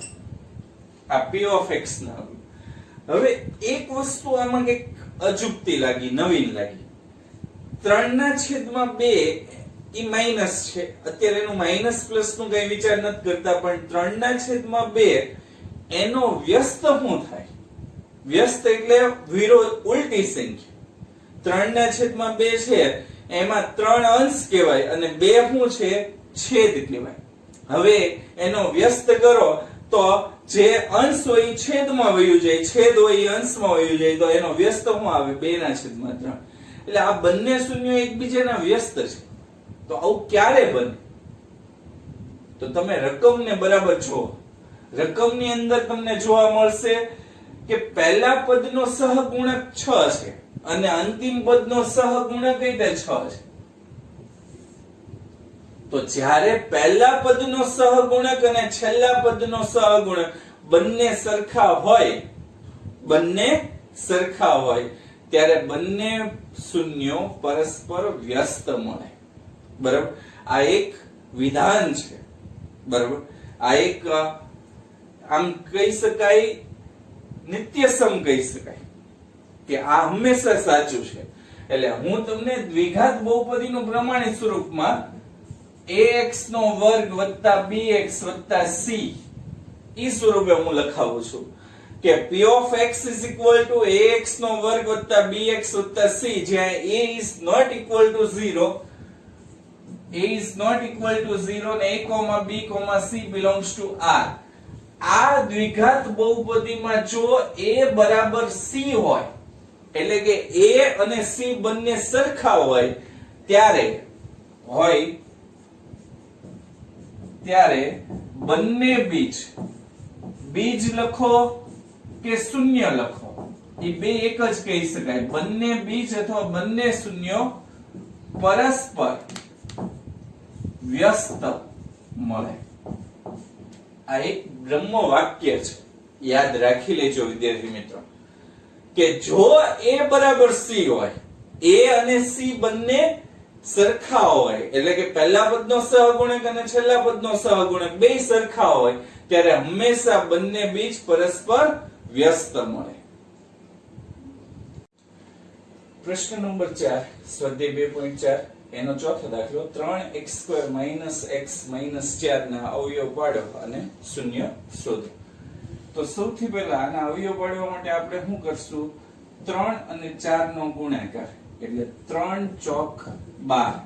આ p of x ના. હવે એક વસ્તુ આમાં કે અજુગતી લાગી, નવીન લાગી. 3/2 ઈ માઈનસ છે. અત્યારે એનું માઈનસ પ્લસ નું કઈ વિચાર નથી કરતા, પણ 3/2 એનો વ્યસ્ત શું થાય? વ્યસ્ત એટલે વિરોધ, ઉલટી સંખ્યા. 3/2 છે એમાં 3 અંશ કહેવાય અને 2 શું છે છેદ કહેવાય. હવે એનો વ્યસ્ત કરો તો જે અંશ હોય એ છેદમાં વયું જાય, છેદ હોય એ અંશમાં વયું જાય, તો એનો વ્યસ્ત શું આવે 2/3. એટલે આ બંને શૂન્યો એકબીજાના વ્યસ્ત છે. તો આવું ક્યારે બને? તો તમે રકમને બરાબર જુઓ. રકમની અંદર તમને જોવા મળશે કે પહેલા પદનો સહગુણક 6 છે અને અંતિમ પદનો સહગુણક 6 છે. તો જ્યારે પહેલા પદનો સહગુણક અને છેલ્લા પદનો સહગુણક બંને સરખા હોય ત્યારે બંને શૂન્યો પરસ્પર વ્યસ્ત મળે. બરાબર. આ એક વિધાન છે. બરાબર. આ એક આમ કહી શકાય નિત્યસમ કહી શકાય કે આ હંમેશા સાચું છે. એટલે હું તમને દ્વિઘાત બહુપદીનું પ્રમાણિત સ્વરૂપમાં ax² + bx + c ઈ સ્વરૂપે હું લખાવું છું કે p of x = ax² + bx + c, જ્યાં a is not equal to 0 અને a, b, c belongs to r. આ દ્વિઘાત બહુપદીમાં જો a બરાબર c હોય એટલે કે a અને c બંને સરખા હોય ત્યારે બંને બીજ લખો કે શૂન્ય લખો એ બે એક જ કહી શકાય. બંને બીજ અથવા બંને શૂન્યો પરસ્પર વ્યસ્ત મળે. આ એક બ્રહ્મ વાક્ય છે, યાદ રાખી લેજો વિદ્યાર્થી મિત્રો, કે જો a બરાબર c હોય A અને C બંને સરખા હોય, એટલે કે પહેલા પદનો સહગુણક અને છેલ્લા પદનો સહગુણક બે સરખા હોય ત્યારે હંમેશા બંને બીજ પરસ્પર વ્યસ્ત મળે. પ્રશ્ન નંબર 4 સ્વાધ્યાય 2.4 એનો ચોથો દાખલો 3x² - x - 4 ના અવયવ પાડો અને શૂન્ય શોધો. તો સૌથી પહેલા આના અવયવ પાડવા માટે આપણે શું કરશું? 3 અને 4 નો ગુણાકાર એટલે 3 ચોક 12.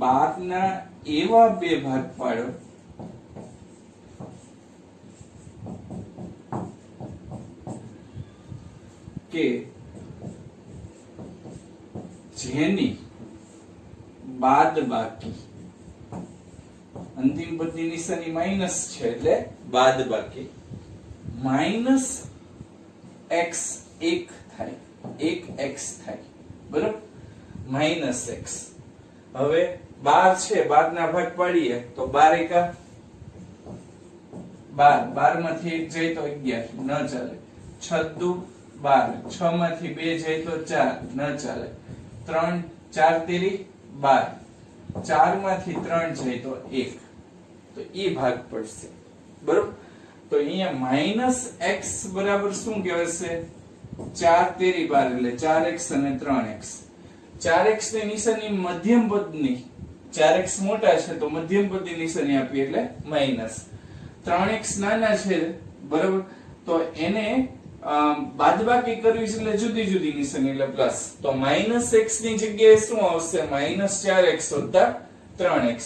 12 ના એવા બે ભાગ પાડો કે જેની બાદબાકી, અંતિમ પદની નિશાની માઈનસ છે એટલે બાદબાકી, -x 1 થાય, 1x થાય, બરાબર, -x. હવે 12 છે, 12 ના ભાગ પાડીએ તો 12 એકા 12, 12 માંથી 1 જાય તો 11, ન ચાલે. 6 દુ 12, 6 માંથી 2 જાય તો 4, ન ચાલે. 3 4 તેરી 12, 4 માંથી 3 જાય તો 1, તો ઈ ભાગ પડશે, બરોબર. તો અહીંયા -x બરાબર શું કહેવાશે? 4 તેરી 12 એટલે 4x અને 3x. 4x ની નિશાની મધ્યમ પદની, 4x મોટા છે તો મધ્યમ પદની નિશાની આપી એટલે માઈનસ. 3x નાના છે, બરાબર, તો એને બાદબાકી કરવી છે એટલે જુદી જુદી નિશાની એટલે પ્લસ. તો -x ની જગ્યાએ શું આવશે? -4x + 3x.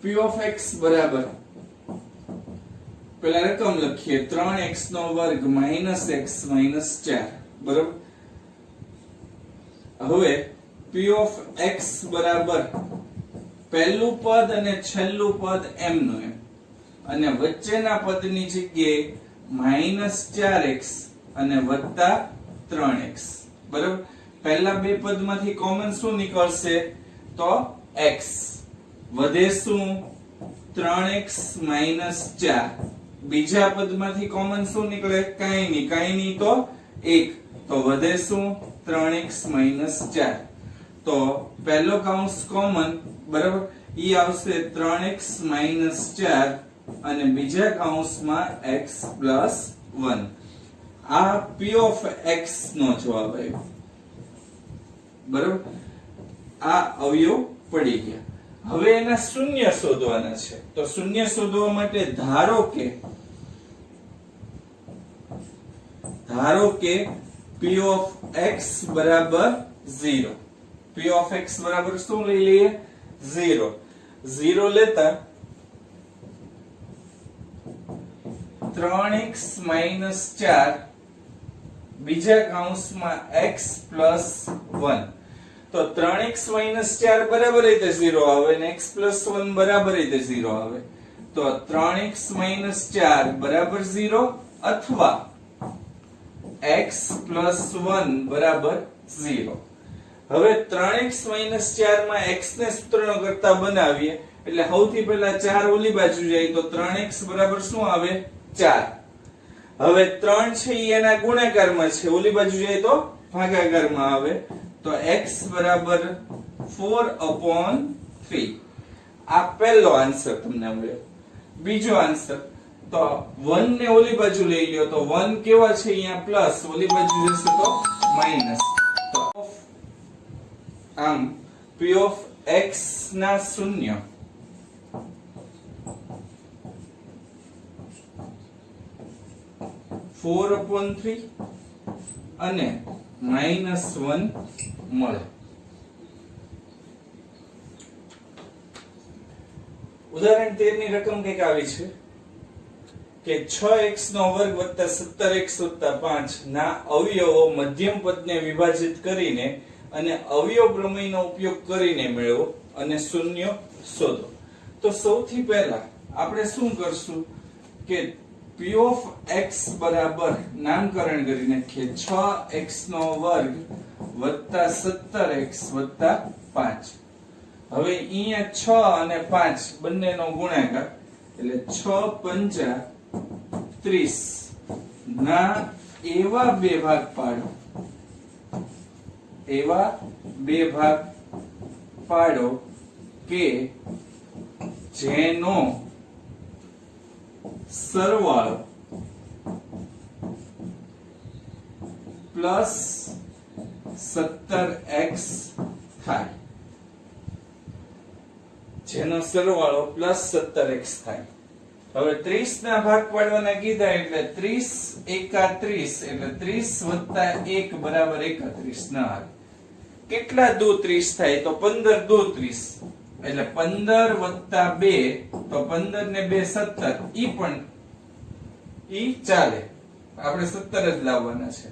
p of x બરાબર પેલા રકમ લખીએ 3x નો વર્ગ - x - 4, બરાબર. હવે p of x બરાબર પહેલું પદ અને છેલ્લું પદ એમ નું એમ, અને વચ્ચેના પદની જગ્યાએ -4x અને +3x, બરાબર. પહેલા બે પદમાંથી કોમન શું નીકળશે? તો x. વધે શું? 3x - 4. બીજા પદમાંથી કોમન શું નીકળે? કાંઈ નહીં તો 1, તો વધે શું? 3x - 4. તો પહેલો કૌંસ કોમન, બરાબર, ઈ આવશે 3x - 4 અને બીજા કૌંસમાં x + 1. આ p of x નો જવાબ આવ્યો, બરાબર. આ અવયવ પડી ગયા. હવે એના શૂન્ય શોધવાના છે. તો શૂન્ય શોધવા માટે ધારો કે p of x બરાબર 0. p of x બરાબર શું લઈ લઈએ? 0. 0 લેતા 3x - 4 બીજા કૌંસમાં x + 1. તો 3x - 4 બરાબર રીતે 0 આવે અને x + 1 બરાબર રીતે 0 આવે. તો 3x - 4 બરાબર 0 અથવા x + 1 બરાબર 0. હવે 3x - 4 માં x ને સૂત્રનો કરતા બનાવીએ એટલે સૌથી પહેલા 4 ઓલી બાજુ જાય તો 3x બરાબર શું આવે? 4. હવે 3 છે ઈ એના ગુણાકારમાં છે, ઓલી બાજુ જાય તો ભાગાકારમાં આવે, તો x બરાબર 4/3. આ પહેલો આન્સર તમને મળ્યો. બીજો આન્સર, તો 1 ને ઓલી બાજુ લઈ લ્યો તો 1 કેવા છે? અહીંયા પ્લસ, ઓલી બાજુ જશે તો માઈનસ. તો આમ p of x ના શૂન્ય (4/3) અને -1 મળે. ઉદાહરણ 13 ની રકમ કઈક આવી છે કે 6x નો વર્ગ + 17x + 5 ના અવયવો મધ્યમ પદને વિભાજિત કરીને અને અવયવ પ્રમેયનો ઉપયોગ કરીને મેળવો અને શૂન્ય શોધો. તો સૌથી પહેલા આપણે શું કરશું કે p of x બરાબર નામકરણ કરી નાખીએ 6x નો વર્ગ + 17x + 5. હવે અહીંયા 6 અને 5 બંનેનો ગુણાકાર એટલે 6 × 5 = 30 ના એવા બે ભાગ પાડો એવા બે ભાગ પાડો કે જેનો સરવાળો પ્લસ 17x થાય, જેનો સરવાળો પ્લસ 17x થાય. હવે 30 ના ભાગ પાડવાના કીધા એટલે 30 એકા 30 એટલે 30 + 1 બરાબર 31 ના આવે. કેટલા દુ 30 થાય તો 15 દુ 30 એટલે 15 + 2 તો 15 ને 2 17 ઈ પણ ઈ ચાલે, આપણે 17 જ લાવવાના છે.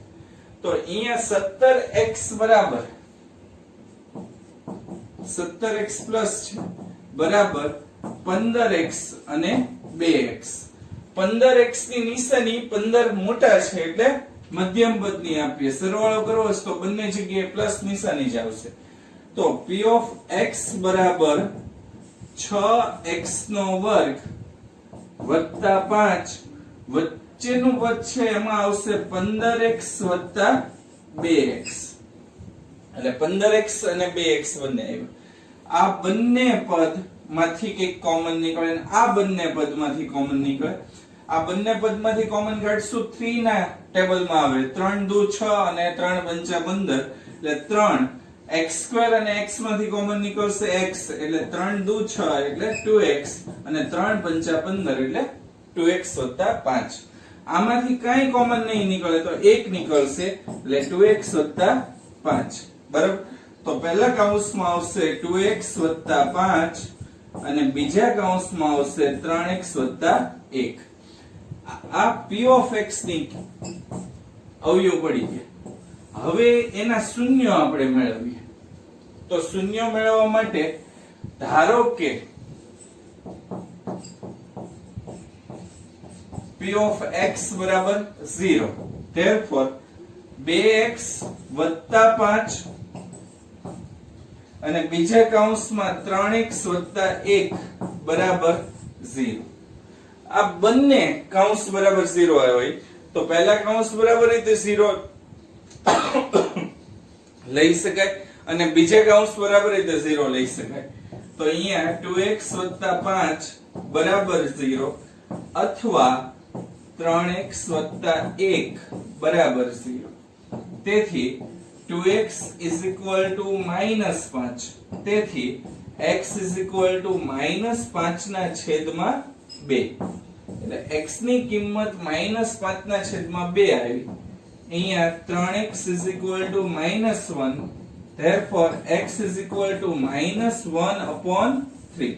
તો અહીંયા 17x બરાબર 17x પ્લસ છે બરાબર 15x અને 2x. 15x ની નિશાની 15 મોટા છે એટલે મધ્યમ પદની આપીએ. સરવાળો કરવો છે તો બંને જગ્યાએ પ્લસ નિશાની જ આવશે. તો p of x બરાબર 6x² વત્તા 5 વચ્ચેનું પદ છે એમાં આવશે 15x વત્તા 2x એટલે 15x અને 2x બંને આવ્યું. આ બંને પદ માંથી કંઈક કોમન નીકળે અને આ બંને પદમાંથી કોમન નીકળે. આ બંને પદમાંથી કોમન કાઢશું 3 ના ટેબલમાં આવે 3 દુ 6 અને 3 પંચા 15 એટલે 3 x² અને x માંથી કોમન નીકળશે x એટલે 3 દુ 6 એટલે 2x અને 3 પંચા 15 એટલે 2x વત્તા 5. આમાંથી કાંઈ કોમન નહીં નીકળે તો 1 નીકળશે એટલે 2x વત્તા 5 બરાબર. તો પહેલા કૌંસમાં આવશે 2x વત્તા 5 અને બીજા કૌંસમાં આવશે 3x વત્તા 1. આ p of x ની અવયવ પડી ગયા. હવે એના શૂન્યો આપણે મેળવીએ. તો શૂન્ય મેળવવા માટે ધારો કે p of x બરાબર 0, therefore 2x વત્તા 5 અને બીજા કૌંસમાં 3x વત્તા 1 બરાબર 0. આ બંને કૌંસ બરાબર 0 હોય તો પહેલા કૌંસ બરાબર રીતે 0 લઈ શકાય અને બીજા કૌંસ બરાબર રીતે 0 લઈ શકાય. તો અહીંયા 2x વત્તા 5 બરાબર 0 અથવા 3x વત્તા 1 બરાબર 0. તેથી 2x -5. તેથી x -5 ના છેદમાં 2 એટલે x ની કિંમત -5 ના છેદમાં 2 આવી. અહીંયા 3x -1, therefore x -1/3.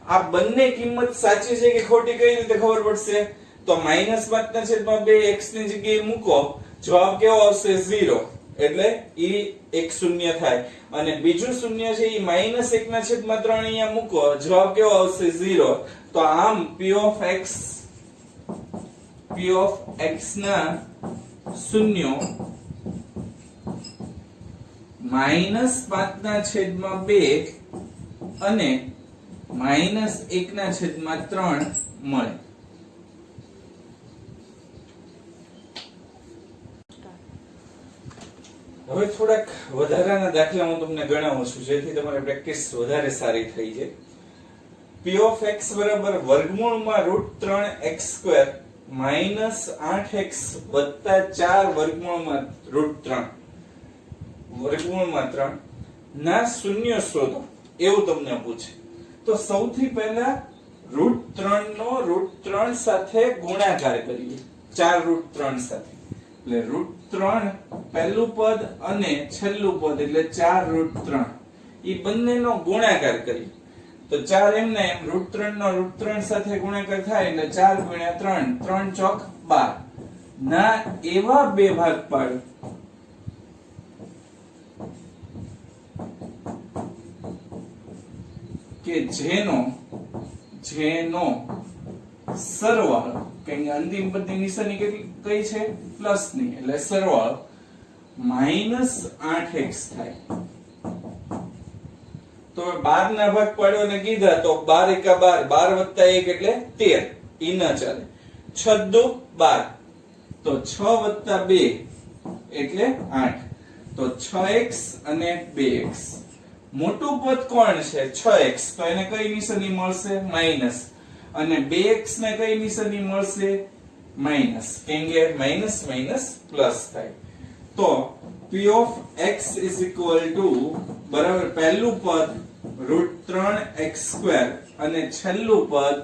આ બંને કિંમત સાચી છે કે ખોટી કઈ રીતે ખબર પડશે? તો -5 ના છેદમાં 2 x ની જગ્યાએ મૂકો, જવાબ કેવો આવશે? 0. એટલે ઈ એક શૂન્ય થાય અને બીજું શૂન્ય છે ઈ -1 ના છેદમાં 3 અહીંયા મૂકો, જવાબ કેવો આવશે? 0. તો આમ p of x ના શૂન્યો -5 ના છેદમાં 2 અને -1 ના છેદમાં 3 મળે. હવે થોડાક વધારાના દાખલા હું તમને ગણાવું છું જેથી તમારી પ્રેક્ટિસ વધારે સારી થઈ જાય. p of x બરાબર વર્ગમૂળમાં √3x² -8x વત્તા 4 વર્ગમૂળમાં √3 વર્ગમૂળમાં 3 ના શૂન્ય શોધો એવું તમને પૂછે. તો સૌથી પહેલા √3 નો √3 સાથે ગુણાકાર કરીએ 4 √3 સાથે. એટલે √3 પહેલું પદ અને છેલ્લું પદ એટલે 4 √3 ઈ બંનેનો ગુણાકાર કરીએ તો 4 એમને એમ √3 નો √3 સાથે ગુણાકાર થાય એટલે 4 × 3 3 ચોક 12 ના એવા બે ભાગ પાડો કે જેનો સરવાળો કે અંતિમ પદની નિશાની કેટલી કઈ છે? પ્લસ ની એટલે સરવાળો -8x થાય. તો 12 ના ભાગ પાડવાને કીધા તો 12 એકા 12 12 + 1 એટલે 13 ઈ ન ચાલે. 6 દુ 12 તો 6 + 2 એટલે 8. તો 6x અને 2x. મોટું પદ કોણ છે? 6x, તો એને કઈ નિશાની મળશે? માઈનસ. અને 2x ને કઈ નિશાની મળશે? માઈનસ. કેમ કે માઈનસ માઈનસ પ્લસ થાય. તો p of x is equal to બરાબર પહેલું પદ √3x² અને છેલ્લું પદ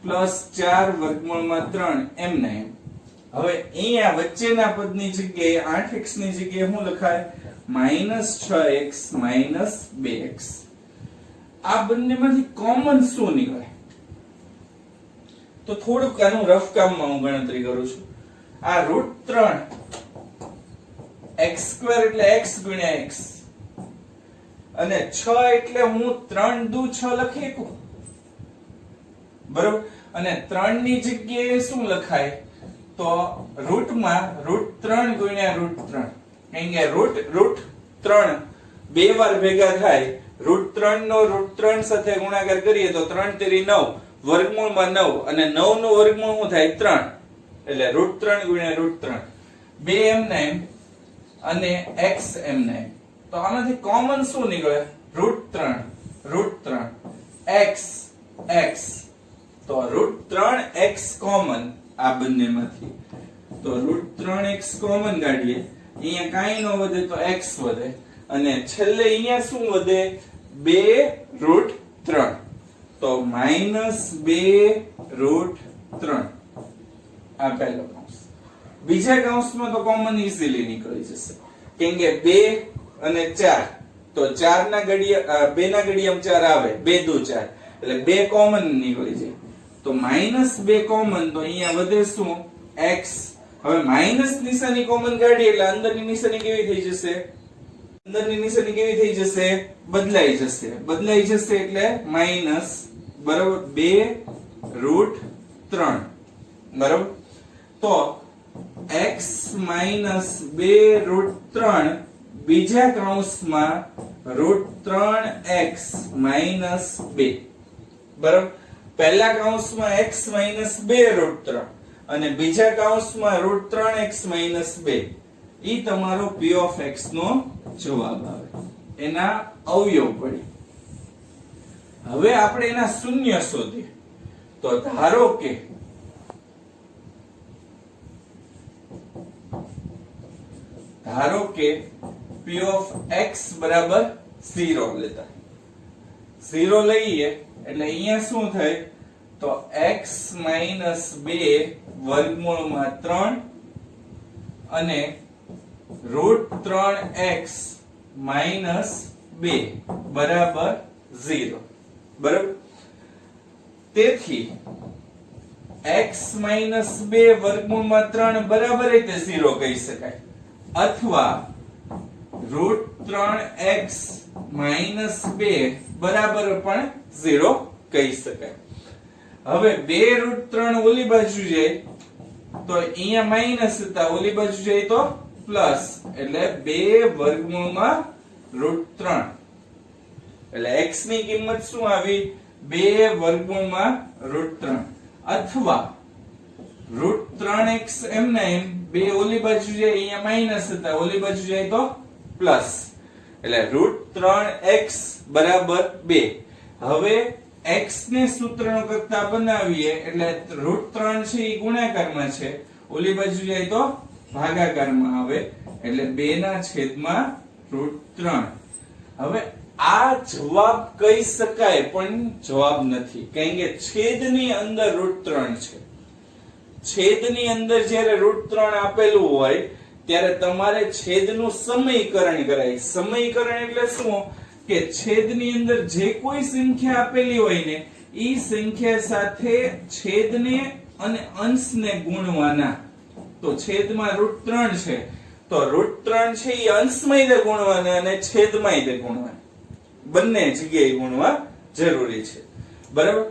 +4 વર્ગમૂળમાં 3 એમને એમ. હવે અહીંયા વચ્ચેના પદની જગ્યાએ 8x ની જગ્યાએ શું લખાય? -6x - 2x. આ બંનેમાંથી કોમન શું નીકળે? તો થોડુંક આનું રફ કામમાં હું ગણતરી કરું છું. આ √3 x² એટલે x ગુણ્યા x અને 6 એટલે હું 3 દુ 6 લખી શકું, બરોબર? અને 3 ની જગ્યાએ શું લખાય? તો રૂટમાં √3 ગુણ્યા √3. કેમ કે √3 બે વાર ભેગા થાય. √3 નો √3 સાથે ગુણાકાર કરીએ તો 3 તેરી 9 વર્ગમૂળમાં 9 અને 9 નું વર્ગમૂળ શું થાય? 3. એટલે √3 ગુણ્યા √3 બે એમને એમ અને x એમને એમ. તો આમાંથી કોમન શું નીકળે? √3 x x. તો √3x કોમન આ બંનેમાંથી. તો √3x કોમન કાઢીએ. અહીંયા કાંઈ ન વધે તો x વધે અને છેલ્લે અહીંયા શું વધે? 2√3. તો -2√3. આ પહેલો કૌંસ. બીજા કૌંસમાં તો કોમન ઈઝીલી નીકળી જશે. કેમ કે 2 અને 4 તો 4 ના ઘડિયા 2 ના ઘડિયામાં 4 આવે, 2 દુ 4 એટલે 2 કોમન નીકળી જાય. તો -2 કોમન, તો અહીંયા વધે શું? x. હવે માઈનસ નિશાની કોમન કાઢીએ એટલે અંદરની નિશાની કેવી થઈ જશે? અંદરની નિશાની કેવી થઈ જશે? બદલાઈ જશે. બદલાઈ જશે એટલે માઈનસ બરાબર 2√3 બરાબર. તો x - 2√3 બીજા કૌંસમાં √3x - 2 બરાબર. પહેલા કૌંસમાં x - 2√3 અને બીજા કૌંસમાં √3x - 2. ઈ તમારો p of x નો જવાબ આવે. એના અવયવ પડી. હવે આપણે એના શૂન્ય શોધીએ. તો ધારો કે p of x બરાબર 0 લેતા. 0 લઈએ એટલે અહીંયા શું થાય? તો x - 2 વર્ગમૂળમાં 3 અને √3x - 2 બરાબર 0 બરાબર. તેથી x - 2 વર્ગમૂળમાં 3 બરાબર રીતે 0 કહી શકાય અથવા √3x - 2 બરાબર પણ 0 કહી શકાય. હવે 2√3 ઓલી બાજુ જાય તો અહીંયા માઈનસ હતા, ઓલી બાજુ જાય તો પ્લસ, એટલે 2 વર્ગમૂળમાં √3 એટલે x ની કિંમત શું આવી? 2 વર્ગમૂળમાં √3 અથવા √3x એમને એમ 2 ઓલી બાજુ જાય, અહીંયા માઈનસ હતા, ઓલી બાજુ જાય તો પ્લસ, એટલે √3x બરાબર 2. હવે x ને સૂત્રનો કરતા બનાવીએ એટલે √3 છે એ ગુણાકારમાં છે, ઓલી બાજુ જાય તો ભાગાકારમાં આવે, એટલે 2 ના છેદમાં √3. હવે આ જવાબ કહી શકાય પણ જવાબ નથી, કારણ કે છેદની અંદર √3 છે. છેદની અંદર જ્યારે √3 આપેલું હોય ત્યારે તમારે છેદનું સમીકરણ કરાય. સમીકરણ એટલે શું? કે છેદની અંદર જે કોઈ સંખ્યા આપેલી હોય ને ઈ સંખ્યા સાથે છેદને અને અંશને ગુણવાના. તો છેદમાં √3 છે તો √3 છે ઈ અંશમાં તે ગુણવાના અને છેદમાં તે ગુણવાના, બંને જગ્યાએ ગુણવા જરૂરી છે બરાબર.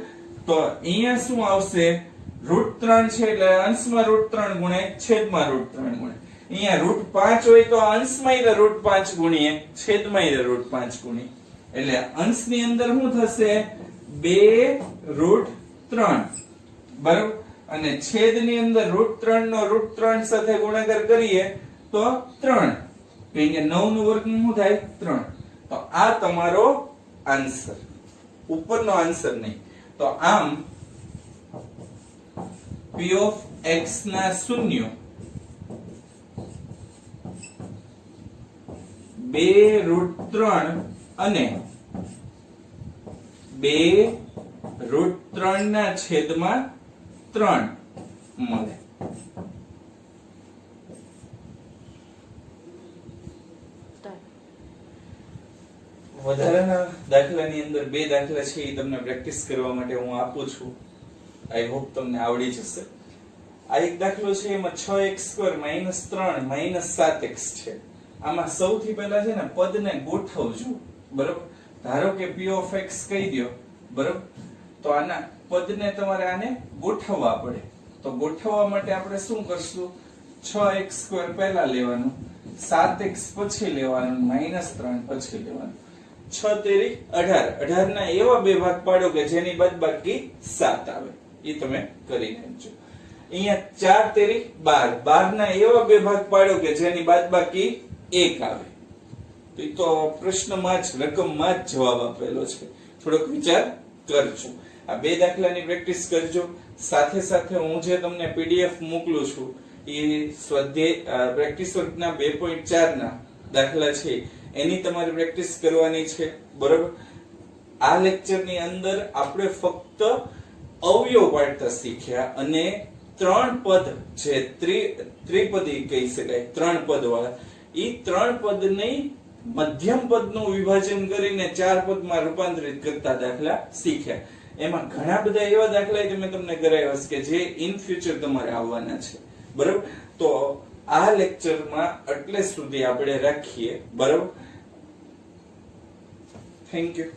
તો અહીંયા શું આવશે? √3 છે એટલે અંશમાં √3 ગુણાય, છેદમાં √3 ગુણાય. અહીંયા √5 હોય તો અંશમાં √5 ગુણીએ, છેદમાં √5 ગુણીએ, એટલે અંશની અંદર શું થશે? 2√3 બરાબર. અને છેદની અંદર √3 નો √3 સાથે ગુણાકાર કરીએ તો 3, કારણ કે 9 નું વર્ગમૂળ શું થાય 3. તો આ તમારો આન્સર, ઉપરનો આન્સર નહીં. તો આમ p of x ના શૂન્ય 2√3 અને 2√3 ના છેદમાં 3 મળે. વધારાના દાખલાની અંદર 2 દાખલા છે એ તમને પ્રેક્ટિસ કરવા માટે હું આપું છું. આઈ હોપ તમને આવડી જશે. આ એક દાખલો છે, એમાં 6x² - 3 - 7x છે. આમાં સૌથી પહેલા છે ને પદને ગોઠવજો, બરોબર. ધારો કે p of x કહી દો, બરોબર. તો આના પદને તમારે આને ગોઠવવા પડે. તો ગોઠવવા માટે આપણે શું કરશું? 6x² પહેલા લેવાનું, 7x પછી લેવાનું, -3 પછી લેવાનું. 6 તેરી 18, 18 ના એવા બે ભાગ પાડો કે જેની બાદબાકી 7 આવે. એ તમે કરી નાખજો. અહીંયા 4 તેરી 12, 12 ના એવા બે ભાગ પાડો કે જેની બાદબાકી 1 આવે. તો એ તો પ્રશ્નમાં જ, રકમમાં જ જવાબ આપેલો છે. થોડોક વિચાર કરજો. આ 2 દાખલાની પ્રેક્ટિસ કરજો. સાથે સાથે હું જે તમને પીડીએફ મોકલું છું એ સ્વાધ્યાય પ્રેક્ટિસ વર્ગના 2.4 ના દાખલા છે એની તમારે પ્રેક્ટિસ કરવાની છે, બરોબર. આ લેક્ચરની અંદર આપણે ફક્ત અવયવ પાડતા શીખ્યા અને 3 પદ જે ત્રિપદી કહી શકાય, 3 પદ વાળા, એ 3 પદની મધ્યમ પદનું વિભાજન કરીને 4 પદમાં રૂપાંતરિત કરતા દાખલા શીખ્યા. એમાં ઘણા બધા એવા દાખલા મેં તમને કરાવ્યા છે કે જે ઇન ફ્યુચર તમારે આવવાના છે, બરોબર. તો આ લેક્ચરમાં એટલે સુધી આપણે રાખીએ, બરોબર. Thank you.